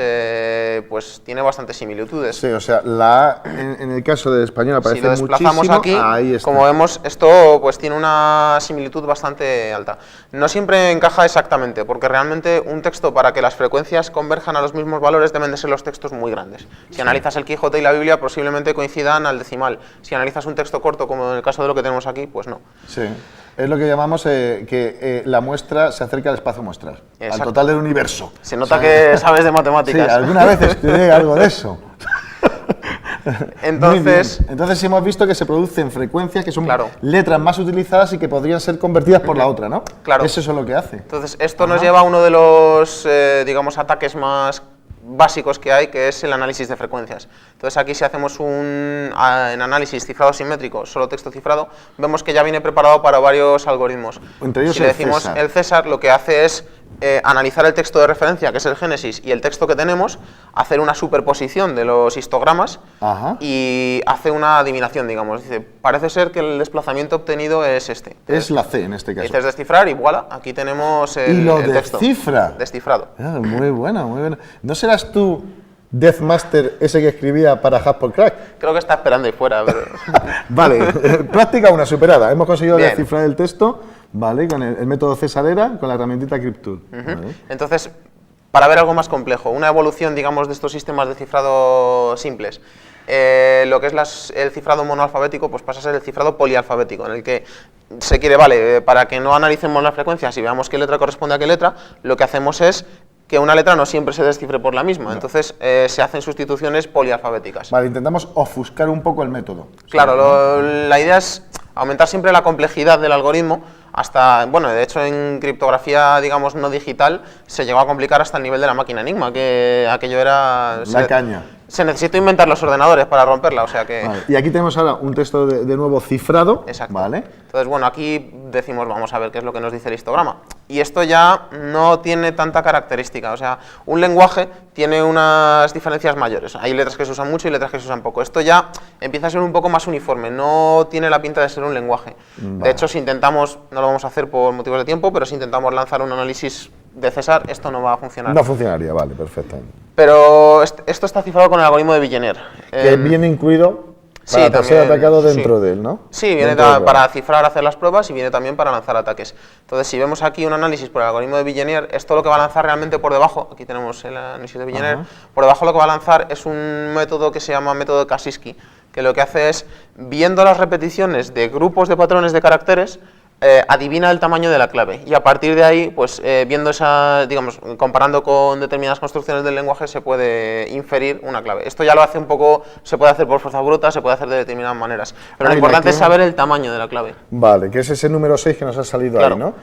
E: pues tiene bastantes similitudes.
B: Sí, o sea, la A en el caso del español aparece
E: Si lo desplazamos
B: muchísimo,
E: aquí,
B: ahí está.
E: como vemos, esto pues tiene una similitud bastante alta. No siempre encaja exactamente, porque realmente un texto, para que las frecuencias converjan a los mismos valores, deben de ser los textos muy grandes. Si analizas el Quijote y la Biblia, posiblemente coincidan al decimal. Si analizas un texto corto, como en el caso de lo que tenemos aquí, pues no.
B: Sí, es lo que llamamos que la muestra se acerca al espacio muestral, al total del universo.
E: Se nota que sabes de
B: Sí,
E: matemáticas.
B: alguna vez estudié algo de eso.
E: Entonces,
B: Entonces hemos visto que se producen frecuencias que son
E: Claro.
B: letras más utilizadas y que podrían ser convertidas por la otra, ¿no?
E: Claro.
B: Eso es lo que hace.
E: Entonces, esto nos lleva a uno de los, digamos, ataques más básicos que hay, que es el análisis de frecuencias. Entonces, aquí si hacemos en análisis cifrado simétrico, solo texto cifrado, vemos que ya viene preparado para varios algoritmos.
B: Entre ellos
E: si le
B: el
E: decimos
B: César.
E: el César, lo que hace es analizar el texto de referencia, que es el Génesis, y el texto que tenemos, hacer una superposición de los histogramas y hace una adivinación, digamos. Dice, parece ser que el desplazamiento obtenido es este.
B: Es la C en este caso.
E: Dices descifrar y voilà, aquí tenemos el texto.
B: descifra.
E: Descifrado.
B: Ah, muy buena, muy buena. ¿No serás tú Deathmaster ese que escribía para Haspel Crack?
E: Creo que está esperando ahí fuera. Pero...
B: Vale, práctica una superada. Hemos conseguido
E: Bien.
B: descifrar el texto, ¿vale? Con el método Cesarera, con la herramientita Cryptool. ¿Vale?
E: Entonces, para ver algo más complejo, una evolución, digamos, de estos sistemas de cifrado simples, lo que es el cifrado monoalfabético, pues pasa a ser el cifrado polialfabético, en el que se quiere, para que no analicemos las frecuencias y veamos qué letra corresponde a qué letra, lo que hacemos es que una letra no siempre se descifre por la misma, entonces se hacen sustituciones polialfabéticas.
B: Vale, intentamos ofuscar un poco el método.
E: Claro, la idea es aumentar siempre la complejidad del algoritmo hasta, bueno, de hecho en criptografía, digamos, no digital, se llegó a complicar hasta el nivel de la máquina Enigma, que aquello era...
B: La caña.
E: Se necesitó inventar los ordenadores para romperla, o sea que...
B: Vale. Y aquí tenemos ahora un texto de nuevo cifrado.
E: Exacto.
B: Vale.
E: Entonces, bueno, aquí decimos, vamos a ver qué es lo que nos dice el histograma. Y esto ya no tiene tanta característica, o sea, un lenguaje tiene unas diferencias mayores. Hay letras que se usan mucho y letras que se usan poco. Esto ya empieza a ser un poco más uniforme, no tiene la pinta de ser un lenguaje.
B: Vale.
E: De hecho, si intentamos, no lo vamos a hacer por motivos de tiempo, pero si intentamos lanzar un análisis de César, esto no va a funcionar.
B: No funcionaría, vale, perfecto.
E: Pero esto está cifrado con el algoritmo de Villeneuve.
B: Que viene incluido
E: sí,
B: para ser
E: también,
B: atacado
E: sí.
B: dentro de él, ¿no?
E: Sí, viene
B: Dentro del
E: para
B: programa.
E: cifrar, hacer las pruebas y viene también para lanzar ataques. Entonces, si vemos aquí un análisis por el algoritmo de Villeneuve, esto lo que va a lanzar realmente por debajo, aquí tenemos el análisis de Villeneuve, por debajo lo que va a lanzar es un método que se llama método de Kaspersky, que lo que hace es, viendo las repeticiones de grupos de patrones de caracteres, adivina el tamaño de la clave y a partir de ahí, pues viendo esa, digamos, comparando con determinadas construcciones del lenguaje se puede inferir una clave. Esto ya lo hace un poco, se puede hacer por fuerza bruta, se puede hacer de determinadas maneras, pero lo importante es saber el tamaño de la clave.
B: Vale, que es ese número 6 que nos ha salido
E: Claro.
B: ahí, ¿no?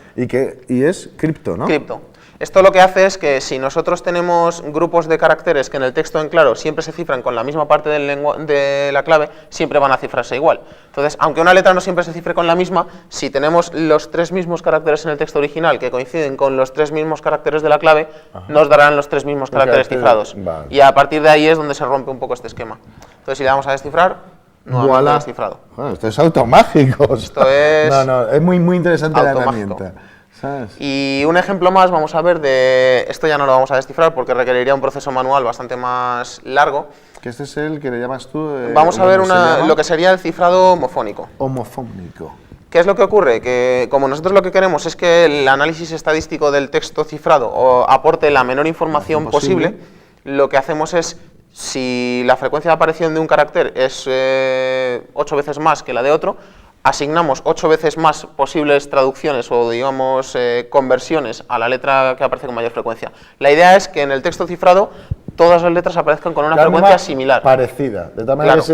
B: Y es cripto, ¿no?
E: Cripto. Esto lo que hace es que si nosotros tenemos grupos de caracteres que en el texto en claro siempre se cifran con la misma parte de la clave, siempre van a cifrarse igual. Entonces, aunque una letra no siempre se cifre con la misma, si tenemos los tres mismos caracteres en el texto original que coinciden con los tres mismos caracteres de la clave, nos darán los tres mismos caracteres cifrados.
B: Vale.
E: Y a partir de ahí es donde se rompe un poco este esquema. Entonces, si le damos a descifrar, nuevamente
B: Voilà.
E: descifrado.
B: Bueno, esto es automágico.
E: Esto es
B: No, es muy, muy interesante la
E: automágico.
B: herramienta. ¿Sabes?
E: Y un ejemplo más vamos a ver de... Esto ya no lo vamos a descifrar porque requeriría un proceso manual bastante más largo.
B: Que este es el que le llamas tú...
E: Vamos a ver
B: ¿cómo se llama?
E: lo que sería el cifrado homofónico.
B: Homofónico.
E: ¿Qué es lo que ocurre? Que como nosotros lo que queremos es que el análisis estadístico del texto cifrado aporte la menor información posible, lo que hacemos es, si la frecuencia de aparición de un carácter es 8 veces más que la de otro, asignamos 8 veces más posibles traducciones o, digamos, conversiones a la letra que aparece con mayor frecuencia. La idea es que en el texto cifrado todas las letras aparezcan con una frecuencia similar.
B: Parecida, de tal manera
E: Claro.
B: que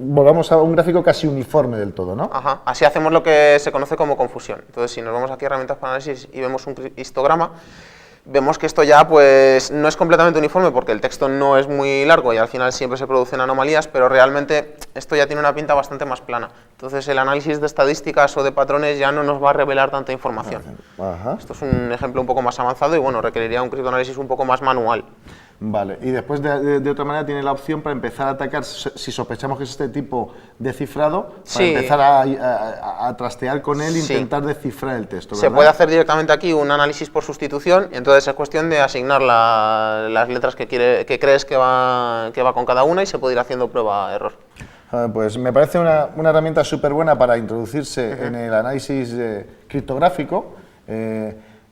B: volvamos a un gráfico casi uniforme del todo, ¿no?
E: Ajá. Así hacemos lo que se conoce como confusión. Entonces, si nos vamos aquí a herramientas para análisis y vemos un histograma, vemos que esto ya pues no es completamente uniforme porque el texto no es muy largo y al final siempre se producen anomalías, pero realmente esto ya tiene una pinta bastante más plana. Entonces el análisis de estadísticas o de patrones ya no nos va a revelar tanta información.
B: Ajá.
E: Esto es un ejemplo un poco más avanzado y bueno, requeriría un criptoanálisis un poco más manual.
B: Vale, y después de otra manera tiene la opción para empezar a atacar, si sospechamos que es este tipo de cifrado, para
E: Sí.
B: empezar a trastear con él e
E: Sí.
B: intentar descifrar el texto,
E: Se
B: ¿verdad?
E: puede hacer directamente aquí un análisis por sustitución y entonces es cuestión de asignar las letras que crees que va con cada una y se puede ir haciendo prueba-error.
B: Pues me parece una herramienta súper buena para introducirse en el análisis criptográfico.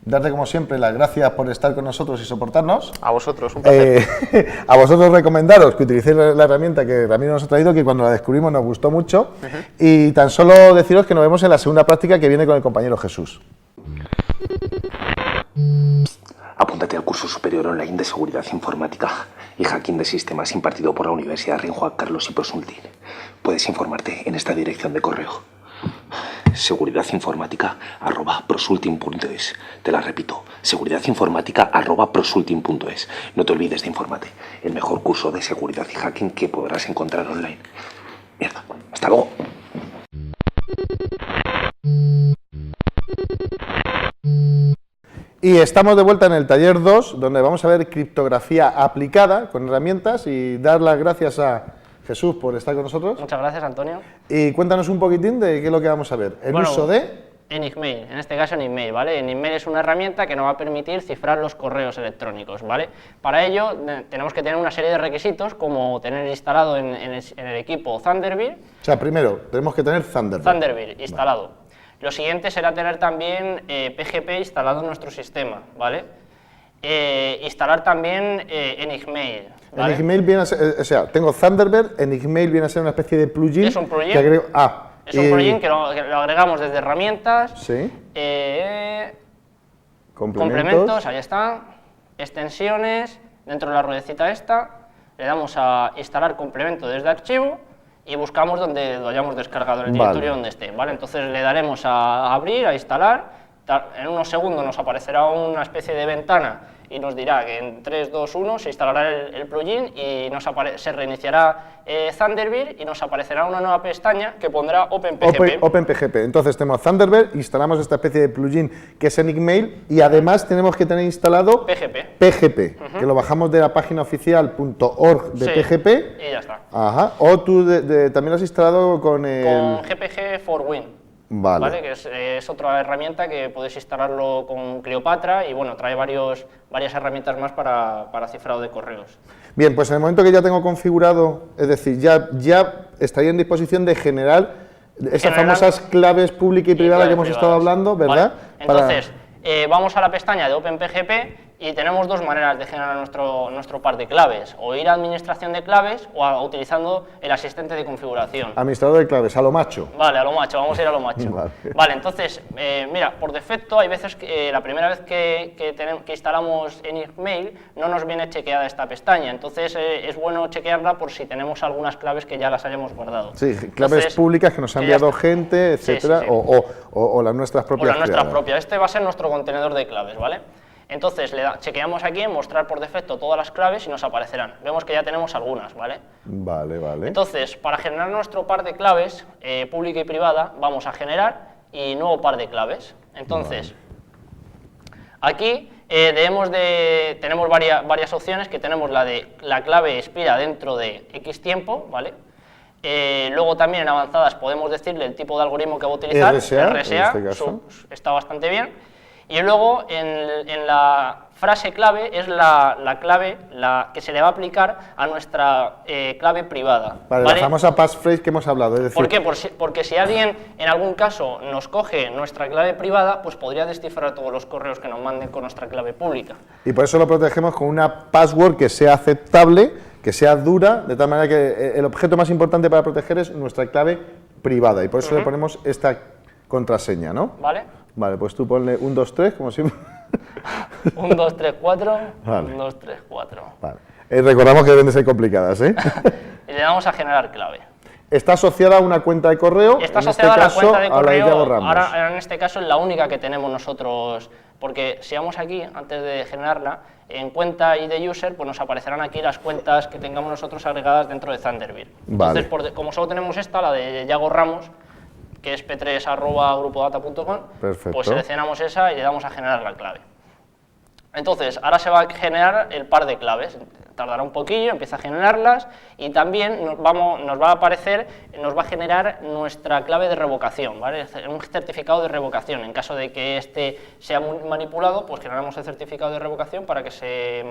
B: Darte, como siempre, las gracias por estar con nosotros y soportarnos.
E: A vosotros, un placer.
B: A vosotros recomendaros que utilicéis la herramienta que Ramiro nos ha traído, que cuando la descubrimos nos gustó mucho. Y tan solo deciros que nos vemos en la segunda práctica que viene con el compañero Jesús.
A: Apúntate al curso superior online de seguridad informática y hacking de sistemas impartido por la Universidad Rey Juan Carlos y Prosultin. Puedes informarte en esta dirección de correo: seguridadinformática@prosultin.es. Te la repito: seguridadinformática@prosultin.es. No te olvides de informarte. El mejor curso de seguridad y hacking que podrás encontrar online. Mierda. Hasta luego.
B: Y estamos de vuelta en el taller 2, donde vamos a ver criptografía aplicada con herramientas, y dar las gracias a Jesús por estar con nosotros.
C: Muchas gracias, Antonio.
B: Y cuéntanos un poquitín de qué es lo que vamos a ver. El
C: Bueno,
B: uso de...
C: Enigmail, en este caso Enigmail, ¿vale? Enigmail es una herramienta que nos va a permitir cifrar los correos electrónicos, ¿vale? Para ello tenemos que tener una serie de requisitos, como tener instalado en el equipo Thunderbird,
B: O sea, primero, tenemos que tener Thunderbird.
C: instalado. Lo siguiente será tener también PGP instalado en nuestro sistema, ¿vale? Instalar también Enigmail, ¿vale?
B: Enigmail viene a ser, o sea, tengo Thunderbird, Enigmail viene a ser una especie de plugin.
C: Es un plugin.
B: Que agrego,
C: Es un plugin que lo agregamos desde herramientas,
B: Sí.
C: complementos, ahí está, extensiones, dentro de la ruedecita esta, le damos a instalar complemento desde archivo y buscamos donde lo hayamos descargado, en el directorio donde esté, ¿vale? Entonces le daremos a abrir, a instalar, en unos segundos nos aparecerá una especie de ventana y nos dirá que en 3, 2, 1 se instalará el plugin y se reiniciará Thunderbird y nos aparecerá una nueva pestaña que pondrá OpenPGP.
B: OpenPGP. Entonces tenemos Thunderbird, instalamos esta especie de plugin que es Enigmail, y además tenemos que tener instalado PGP, que lo bajamos de la página oficial .org de
C: Sí,
B: PGP.
C: y ya está.
B: Ajá. O tú también lo has instalado con el...
C: Con GPG for Win.
B: Vale.
C: Que es otra herramienta que puedes instalarlo con Cleopatra y bueno, trae varias herramientas más para cifrado de correos.
B: Bien, pues en el momento que ya tengo configurado, es decir, ya estaría en disposición de generar esas famosas claves pública y privada que hemos estado hablando, ¿verdad?
C: Vale. Entonces, vamos a la pestaña de OpenPGP y tenemos dos maneras de generar nuestro par de claves: o ir a administración de claves o utilizando el asistente de configuración.
B: Administrador de claves, a lo macho.
C: Vale, a lo macho, vamos a ir a lo macho.
B: Vale.
C: Entonces, mira, por defecto hay veces que la primera vez que instalamos Enigmail no nos viene chequeada esta pestaña, entonces es bueno chequearla por si tenemos algunas claves que ya las hayamos guardado.
B: Sí, claves públicas que nos ha enviado gente, etcétera,
C: sí.
B: O las nuestras propias.
C: O las nuestras
B: creadas.
C: propias. Este va a ser nuestro contenedor de claves, ¿vale? Entonces chequeamos aquí en mostrar por defecto todas las claves y nos aparecerán. Vemos que ya tenemos algunas, ¿vale?
B: Vale.
C: Entonces, para generar nuestro par de claves, pública y privada, vamos a generar y nuevo par de claves. Entonces, aquí tenemos varias opciones, que tenemos la de la clave expira dentro de X tiempo, ¿vale? Luego también en avanzadas podemos decirle el tipo de algoritmo que va a utilizar,
B: RSA,
C: RSA,
B: en este caso.
C: está bastante bien. Y luego en la frase clave es la clave que se le va a aplicar a nuestra clave privada.
B: Vale, la famosa passphrase que hemos hablado. Es decir,
C: ¿Por qué? Porque si alguien en algún caso nos coge nuestra clave privada, pues podría descifrar todos los correos que nos manden con nuestra clave pública.
B: y por eso lo protegemos con una password que sea aceptable, que sea dura, de tal manera que el objeto más importante para proteger es nuestra clave privada, y por eso le ponemos esta contraseña, ¿no?
C: ¿Vale?
B: Vale, pues tú ponle 1, 2, 3, como siempre.
C: 1, 2, 3, 4.
B: Vale.
C: 1, 2, 3, 4.
B: Vale. Recordamos que deben de ser complicadas, ¿eh?
C: Y le damos a generar clave.
B: Está asociada a una cuenta de correo,
C: Está
B: en
C: asociada
B: este
C: a la
B: caso,
C: cuenta de
B: a la de
C: correo,
B: Yago Ramos.
C: ahora en este caso es la única que tenemos nosotros, porque si vamos aquí, antes de generarla, en cuenta y de user, pues nos aparecerán aquí las cuentas que tengamos nosotros agregadas dentro de Thunderbird.
B: Vale.
C: Entonces, como solo tenemos esta, la de Yago Ramos, que es p3@grupodata.com,
B: Perfecto.
C: pues seleccionamos esa y le damos a generar la clave. Entonces, ahora se va a generar el par de claves, tardará un poquillo, empieza a generarlas y también nos va a aparecer, nos va a generar nuestra clave de revocación, ¿vale? Un certificado de revocación. En caso de que este sea manipulado, pues generamos el certificado de revocación para que se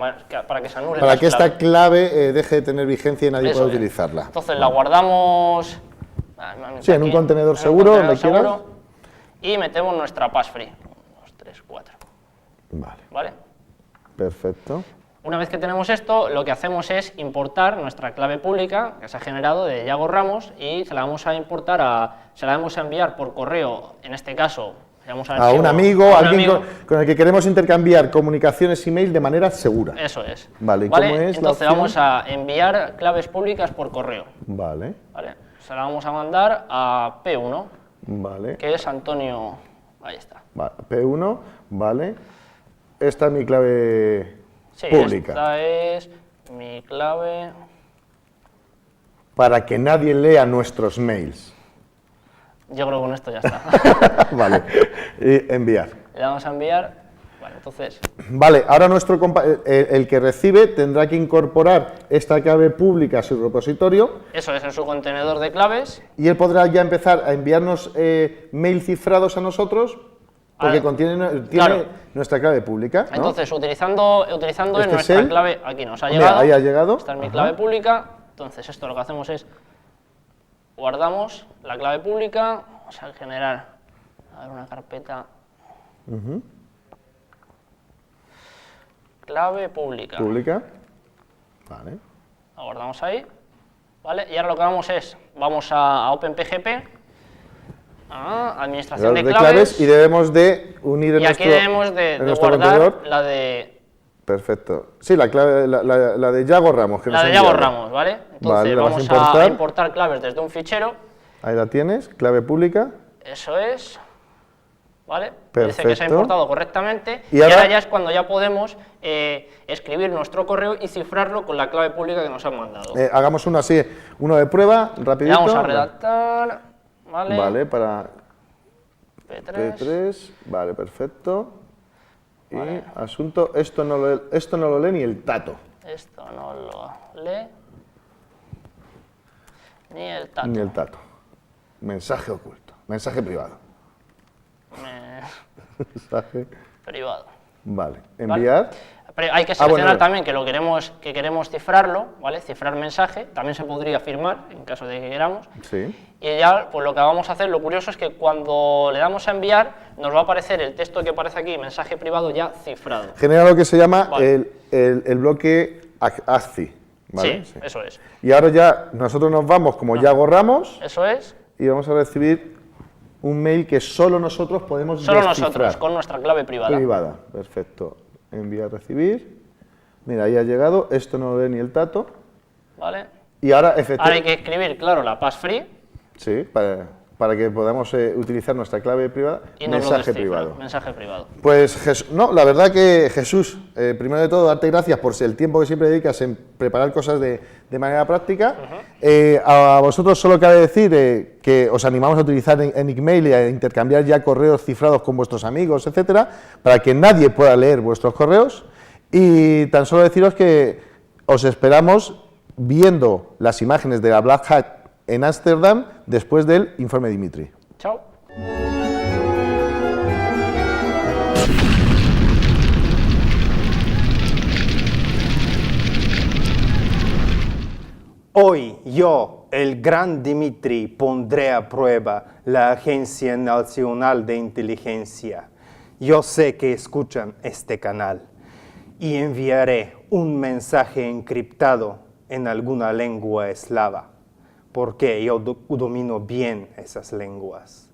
C: anule.
B: Para que esta clave deje de tener vigencia y nadie
C: Eso
B: pueda
C: es.
B: utilizarla.
C: Entonces la guardamos
B: Sí, en un contenedor seguro, donde quieras.
C: y metemos nuestra passphree. 1, 2, 3, 4.
B: Vale,
C: ¿Vale?
B: perfecto.
C: Una vez que tenemos esto, lo que hacemos es importar nuestra clave pública que se ha generado de Yago Ramos y se la vamos a enviar por correo, en este caso,
B: A un amigo, alguien con el que queremos intercambiar comunicaciones email de manera segura.
C: Eso es.
B: Vale, ¿y cómo es la
C: Entonces
B: opción?
C: vamos a enviar claves públicas por correo.
B: Vale,
C: ¿Vale? Se la vamos a mandar a P1,
B: vale.
C: que es Antonio. Ahí está.
B: P1, vale. Esta es mi clave
C: Sí,
B: pública.
C: esta es mi clave.
B: Para que nadie lea nuestros mails.
C: Yo creo que con esto ya está.
B: Vale, y enviar.
C: Le damos a enviar. Vale, entonces.
B: Vale, ahora el que recibe tendrá que incorporar esta clave pública a su repositorio
C: Eso es en su contenedor de claves.
B: y él podrá ya empezar a enviarnos mail cifrados a nosotros porque
C: Ahora,
B: tiene
C: claro.
B: nuestra clave pública, ¿no?
C: Entonces, utilizando
B: ¿Este
C: en
B: es
C: nuestra
B: él?
C: clave, aquí nos ha
B: Mira,
C: llegado.
B: ahí ha llegado.
C: Esta es mi
B: Ajá.
C: clave pública. Entonces, esto lo que hacemos es guardamos la clave pública, vamos a generar una carpeta. Clave pública.
B: Pública. Vale.
C: La guardamos ahí. ¿Vale? Y ahora lo que vamos a OpenPGP, administración de claves,
B: y debemos de unir en
C: y aquí
B: nuestro,
C: debemos de
B: en nuestro
C: guardar
B: contenedor.
C: la de
B: Perfecto. Sí, la clave, la de Yago Ramos. Que
C: La
B: nos
C: de
B: ha
C: Yago
B: enviado.
C: Ramos, ¿vale? Entonces
B: Vale, la vas
C: vamos
B: a importar.
C: a importar claves desde un fichero,
B: Ahí la tienes, clave pública.
C: eso es, ¿vale? Dice
B: Perfecto.
C: que se ha importado correctamente
B: Y
C: y ahora
B: ahora
C: ya es cuando ya podemos escribir nuestro correo y cifrarlo con la clave pública que nos han mandado.
B: Hagamos uno así, uno de prueba,
C: Le
B: rapidito.
C: vamos a redactar, ¿vale?
B: Vale, para
C: P3,
B: P3, vale, perfecto. Y asunto, esto no lo lee ni el tato.
C: esto no lo lee ni el tato.
B: Ni el tato. Mensaje oculto, mensaje privado. Mensaje,
C: Privado.
B: vale, enviar.
C: Pero hay que
B: bueno,
C: seleccionar
B: vale.
C: también que queremos cifrarlo, ¿vale? Cifrar mensaje, también se podría firmar en caso de que queramos.
B: Sí.
C: Y ya, pues lo que vamos a hacer, lo curioso es que cuando le damos a enviar, nos va a aparecer el texto que aparece aquí, mensaje privado ya cifrado.
B: Genera lo que se llama
C: Vale.
B: el bloque ASCII, ¿vale?
C: Sí, eso es.
B: Y ahora ya nosotros nos vamos como Yago Ramos
C: Eso es.
B: y vamos a recibir un mail que solo nosotros podemos
C: Solo
B: descifrar.
C: nosotros, con nuestra clave privada.
B: Privada, perfecto. Enviar, recibir. Mira, ahí ha llegado. Esto no lo lee ni el tato.
C: ¿Vale?
B: Y ahora,
C: Ahora hay
B: efectivamente,
C: que escribir, claro, la passphree
B: sí, para que podamos utilizar nuestra clave privada,
C: y nos lo
B: mensaje
C: descifra,
B: privado.
C: mensaje privado.
B: Pues no, la verdad que Jesús, primero de todo, darte gracias por el tiempo que siempre dedicas en preparar cosas de manera práctica. A vosotros solo cabe decir que os animamos a utilizar Enigmail y a intercambiar ya correos cifrados con vuestros amigos, etcétera, para que nadie pueda leer vuestros correos. Y tan solo deciros que os esperamos viendo las imágenes de la Black Hat en Ámsterdam después del informe Dimitri.
C: Chao.
F: Hoy yo, el gran Dimitri, pondré a prueba la Agencia Nacional de Inteligencia. Yo sé que escuchan este canal y enviaré un mensaje encriptado en alguna lengua eslava, porque yo domino bien esas lenguas.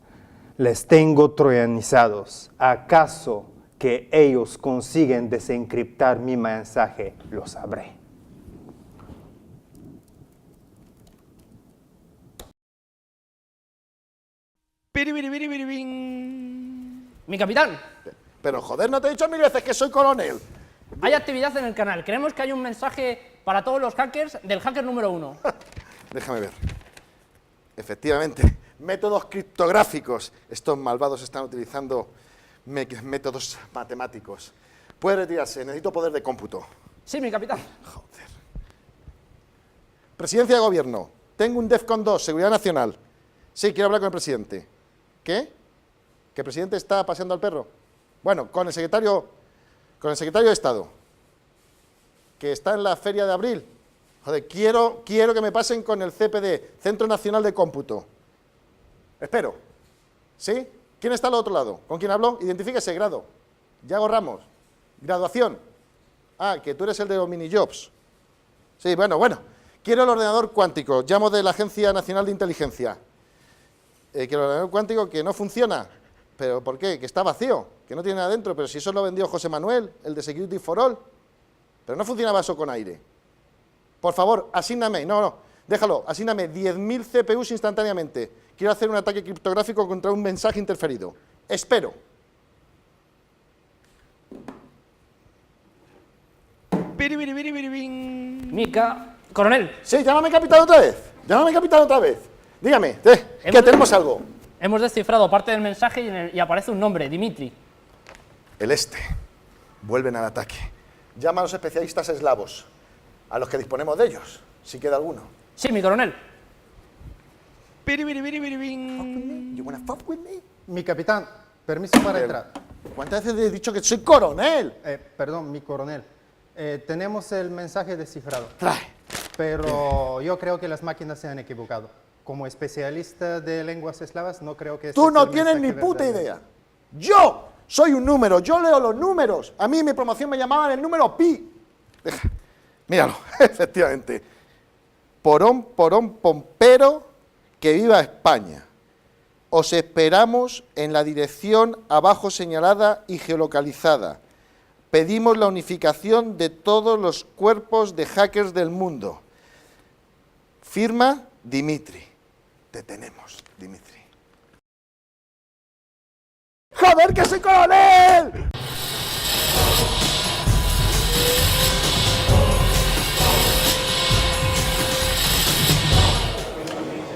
F: Les tengo troyanizados. ¿Acaso que ellos consiguen desencriptar mi mensaje? Lo sabré.
C: Mi capitán,
B: Pero joder, no te he dicho 1000 veces que soy coronel.
C: hay actividad en el canal. Creemos que hay un mensaje para todos los hackers del hacker número 1.
B: Déjame ver. Efectivamente, métodos criptográficos. Estos malvados están utilizando métodos matemáticos. Puede retirarse, necesito poder de cómputo.
C: Sí, mi capitán.
B: Joder. Presidencia de Gobierno. Tengo un DEFCON 2, Seguridad Nacional. Sí, quiero hablar con el presidente. ¿Qué? ¿Que el presidente está paseando al perro? Bueno, con el secretario de Estado, que está en la feria de abril. Joder, quiero que me pasen con el CPD, Centro Nacional de Cómputo. Espero. ¿Sí? ¿Quién está al otro lado? ¿Con quién hablo? Identifíquese, grado. Yago Ramos. Graduación. Ah, que tú eres el de los mini-jobs. Sí, bueno. Quiero el ordenador cuántico. Llamo de la Agencia Nacional de Inteligencia. Que el ordenador cuántico que no funciona. ¿Pero por qué? Que está vacío, que no tiene nada dentro. Pero si eso lo vendió José Manuel, el de Security for All. Pero no funcionaba eso con aire. Por favor, asígname, déjalo, asígname 10.000 CPUs instantáneamente. Quiero hacer un ataque criptográfico contra un mensaje interferido. Espero.
C: Coronel,
B: Sí, llámame capitán otra vez. Dígame, que tenemos algo.
C: hemos descifrado parte del mensaje y aparece un nombre, Dimitri.
B: El este. Vuelven al ataque. Llama a los especialistas eslavos, a los que disponemos de ellos, si queda alguno.
C: Sí, mi coronel.
B: You wanna fuck with me?
G: Mi capitán, permiso para entrar.
B: ¿Cuántas veces he dicho que soy coronel?
G: Perdón, mi coronel. Tenemos el mensaje descifrado,
B: Trae.
G: pero yo creo que las máquinas se han equivocado. Como especialista de lenguas eslavas, no creo que...
B: Tú no tienes ni puta idea. Yo soy un número, yo leo los números. A mí en mi promoción me llamaban el número pi. Míralo, efectivamente. Porón, pompero, que viva España. Os esperamos en la dirección abajo señalada y geolocalizada. Pedimos la unificación de todos los cuerpos de hackers del mundo. Firma Dimitri. Te tenemos, Dimitri. ¡Joder, que soy coronel!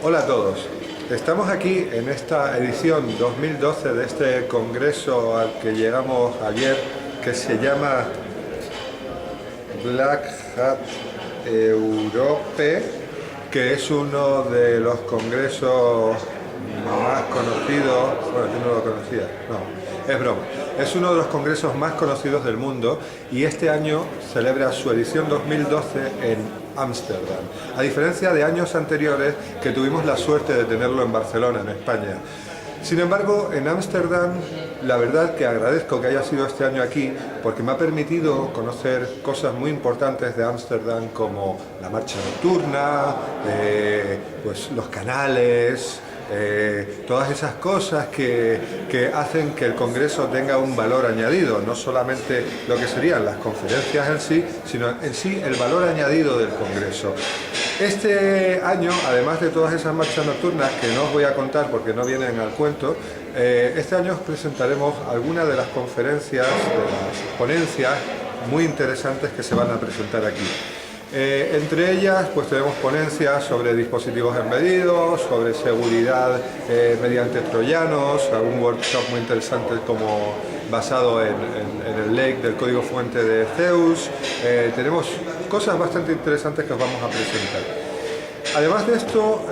H: Hola a todos. Estamos aquí en esta edición 2012 de este congreso al que llegamos ayer, que se llama Black Hat Europe, que es uno de los congresos más conocidos. Bueno, yo no lo conocía, no, es broma. Es uno de los congresos más conocidos del mundo y este año celebra su edición 2012 en Ámsterdam, a diferencia de años anteriores que tuvimos la suerte de tenerlo en Barcelona, en España. Sin embargo, en Ámsterdam, la verdad que agradezco que haya sido este año aquí, porque me ha permitido conocer cosas muy importantes de Ámsterdam, como la marcha nocturna, pues los canales, todas esas cosas que hacen que el Congreso tenga un valor añadido, no solamente lo que serían las conferencias en sí, sino en sí el valor añadido del Congreso. Este año, además de todas esas marchas nocturnas, que no os voy a contar porque no vienen al cuento, este año os presentaremos algunas de las conferencias, de las ponencias muy interesantes que se van a presentar aquí. Entre ellas, pues tenemos ponencias sobre dispositivos embedidos, sobre seguridad mediante troyanos, algún workshop muy interesante como basado en el Lake del código fuente de Zeus. Tenemos cosas bastante interesantes que os vamos a presentar. Además de esto,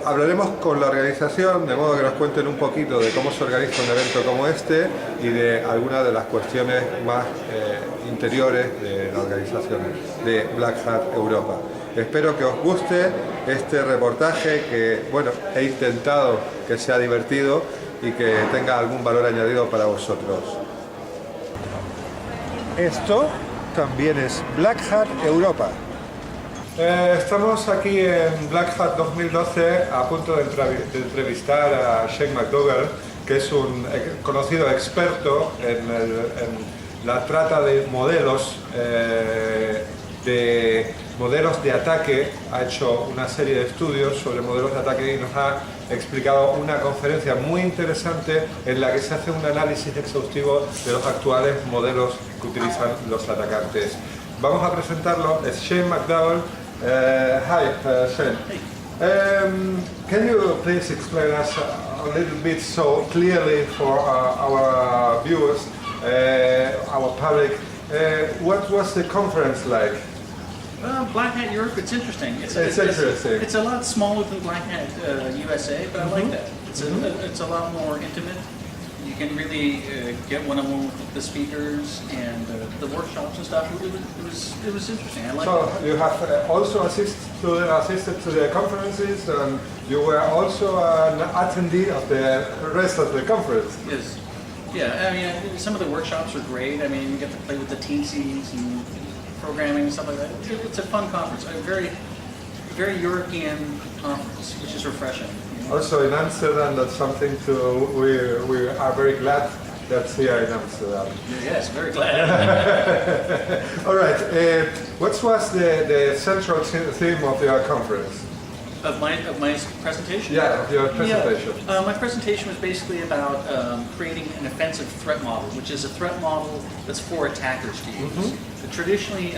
H: hablaremos con la organización, de modo que nos cuenten un poquito de cómo se organiza un evento como este y de algunas de las cuestiones más interiores de la organización de Black Hat Europa. Espero que os guste este reportaje que, bueno, he intentado que sea divertido y que tenga algún valor añadido para vosotros. Esto también es Black Hat Europa. Estamos aquí en Black Hat 2012 a punto de entrevistar a Shane McDougall, que es un conocido experto en la trata de modelos de ataque. Ha hecho una serie de estudios sobre modelos de ataque y nos ha explicado una conferencia muy interesante en la que se hace un análisis exhaustivo de los actuales modelos que utilizan los atacantes. Vamos a presentarlo, es Shane McDougall. Hi, Shane. Can you please explain us a little bit so clearly for our viewers, our public, what was the conference like?
I: Black Hat Europe, it's interesting.
H: It's interesting.
I: It's a lot smaller than Black Hat USA, but I like that. It's a lot more intimate. You can really get one-on-one with the speakers and the workshops and stuff. It was interesting. I like it.
H: So you have also assisted to the conferences, and you were also an attendee of the rest of the conference.
I: Yes. Yeah, I mean, some of the workshops are great. I mean, you get to play with the teensys and programming and stuff like that. It's a fun conference. A very, very European conference, which is refreshing.
H: Also in Amsterdam, that's something we are very glad that's here in Amsterdam.
I: Yes, very glad.
H: All right, what was the central theme of your conference?
I: Of my presentation?
H: Yeah, of your presentation.
I: Yeah. My presentation was basically about creating an offensive threat model, which is a threat model that's for attackers to use. Traditionally,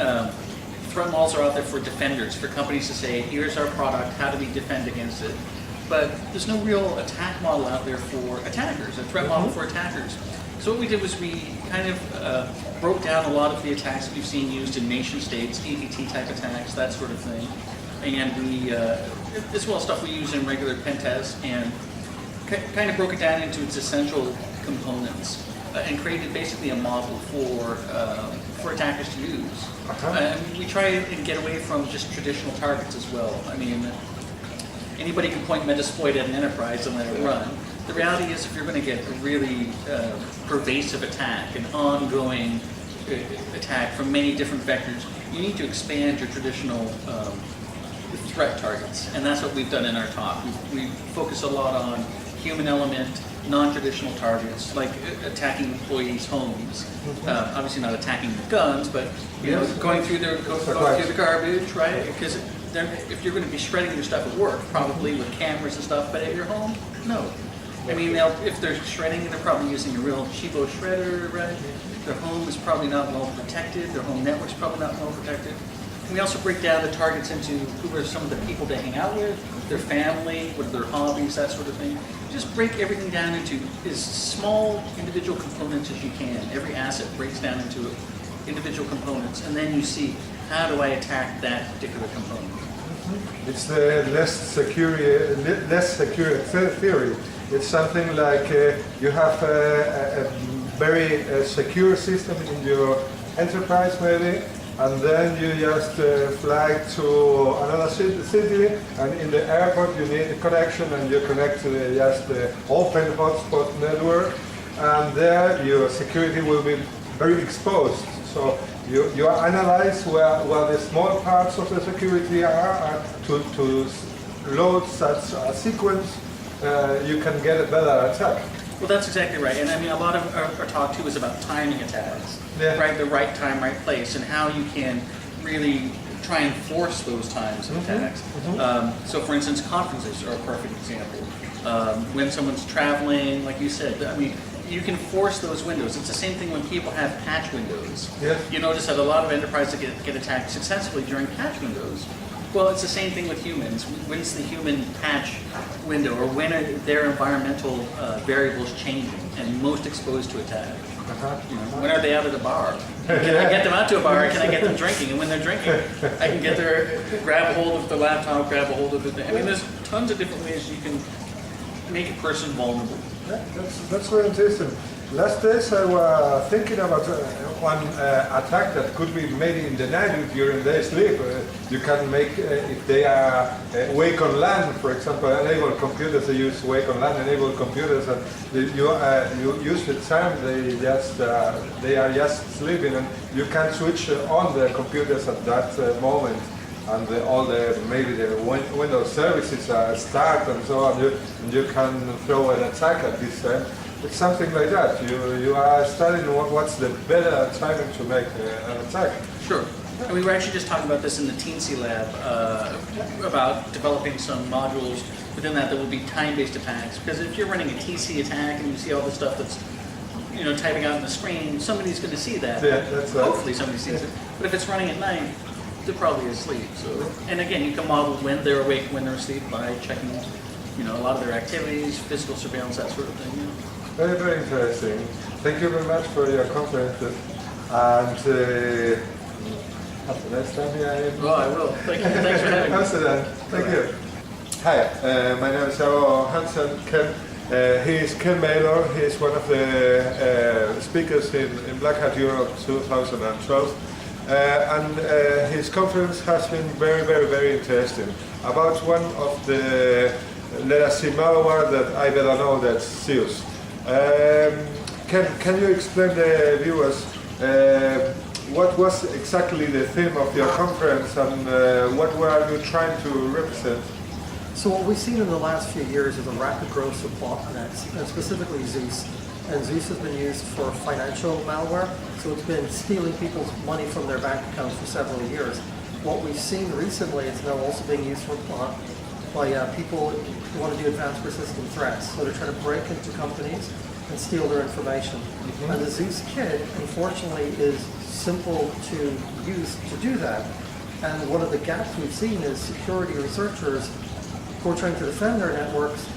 I: threat models are out there for defenders, for companies to say, here's our product, how do we defend against it? But there's no real attack model out there for attackers, a threat model for attackers. So what we did was we kind of broke down a lot of the attacks that we've seen used in nation states, EPT type attacks, that sort of thing. And we, as well as stuff we use in regular pen tests, and kind of broke it down into its essential components and created basically a model for attackers to use. And we try and get away from just traditional targets as well. I mean, anybody can point Metasploit at an enterprise and let it run. The reality is if you're going to get a really pervasive attack, an ongoing attack from many different vectors, you need to expand your traditional threat targets. And that's what we've done in our talk. We focus a lot on human element, non-traditional targets, like attacking employees' homes. Obviously not attacking with guns, but you know, going through the garbage, right? Because if you're going to be shredding your stuff at work, probably with cameras and stuff, but at your home, no. I mean, if they're shredding, they're probably using a real cheapo shredder, right? Their home is probably not well protected. Their home network's probably not well protected. And we also break down the targets into who are some of the people they hang out with, their family, what are their hobbies, that sort of thing. Just break everything down into as small individual components as you can. Every asset breaks down into individual components, and then you see, how do I attack that particular component?
H: It's the less secure theory. It's something like you have a very secure system in your enterprise maybe, and then you just fly to another city, and in the airport you need a connection, and you connect to the open hotspot network, and there your security will be very exposed. So you analyze where the small parts of the security are to load such a sequence. You can get a better attack.
I: Well, that's exactly right. And I mean, a lot of our talk too is about timing attacks, right? The right time, right place, and how you can really try and force those times of attacks. So for instance, conferences are a perfect example. When someone's traveling, like you said, I mean, you can force those windows. It's the same thing when people have patch windows. You notice that a lot of enterprises get attacked successfully during patch windows. Well, it's the same thing with humans. When's the human patch window, or when are their environmental variables changing and most exposed to attack? You know, when are they out of the bar? Can I get them out to a bar? Can I get them drinking? And when they're drinking, I can get their grab a hold of the laptop, grab a hold of the thing. I mean, there's tons of different ways you can make a person vulnerable.
H: Yeah, that's very interesting. Last days I was thinking about one attack that could be made in the night during their sleep. You can make, if they are wake on land, for example, enable computers, they use wake on land, enable computers, and you use the time they are just sleeping, and you can switch on the computers at that moment. And all maybe the Windows services start and so on. You can throw an attack at this time. It's something like that. You are studying what's the better timing to make an attack.
I: Sure. And we were actually just talking about this in the Teensy lab about developing some modules within that will be time-based attacks. Because if you're running a TC attack and you see all the stuff that's typing out on the screen, somebody's going to see that.
H: Yeah, that's right.
I: Hopefully somebody sees it. But if it's running at night, they're probably asleep. So, and again, you can model when they're awake, when they're asleep by checking, a lot of their activities, physical surveillance, that sort of thing.
H: Very, very interesting. Thank you very much for your conference. And have the next time here.
I: Well, I will. Thank you. Thanks for having me.
H: Amsterdam. Thank you. Hi, my name is Jaro Hansen. Ken. He is Ken Mailer. He is one of the speakers in Black Hat Europe 2012. And his conference has been very, very, very interesting. About one of the legacy malware that I better know, that's Zeus. Can you explain the viewers what was exactly the theme of your conference and what were you trying to represent?
J: So what we've seen in the last few years is a rapid growth of botnets, and specifically Zeus. And Zeus has been used for financial malware, so it's been stealing people's money from their bank accounts for several years. What we've seen recently is now also being used by people who want to do advanced persistent threats. So they're trying to break into companies and steal their information. Mm-hmm. And the Zeus kit, unfortunately, is simple to use to do that. And one of the gaps we've seen is security researchers who are trying to defend their networks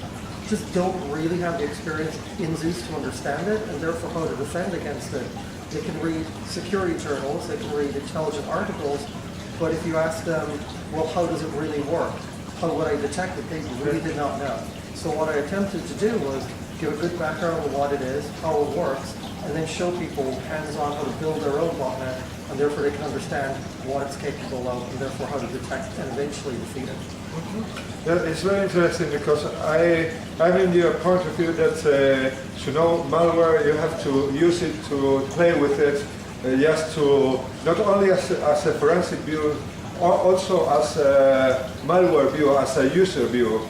J: just don't really have the experience in Zeus to understand it, and therefore how to defend against it. They can read security journals, they can read intelligent articles, but if you ask them, well, how does it really work? How would I detect it? They really did not know. So what I attempted to do was give a good background on what it is, how it works, and then show people hands-on how to build their own botnet, and therefore they can understand what it's capable of, and therefore how to detect and eventually defeat it.
H: Mm-hmm. Yeah, it's very interesting because I'm in your point of view that to know malware you have to use it to play with it, just to not only as a forensic view, also as a malware view, as a user view.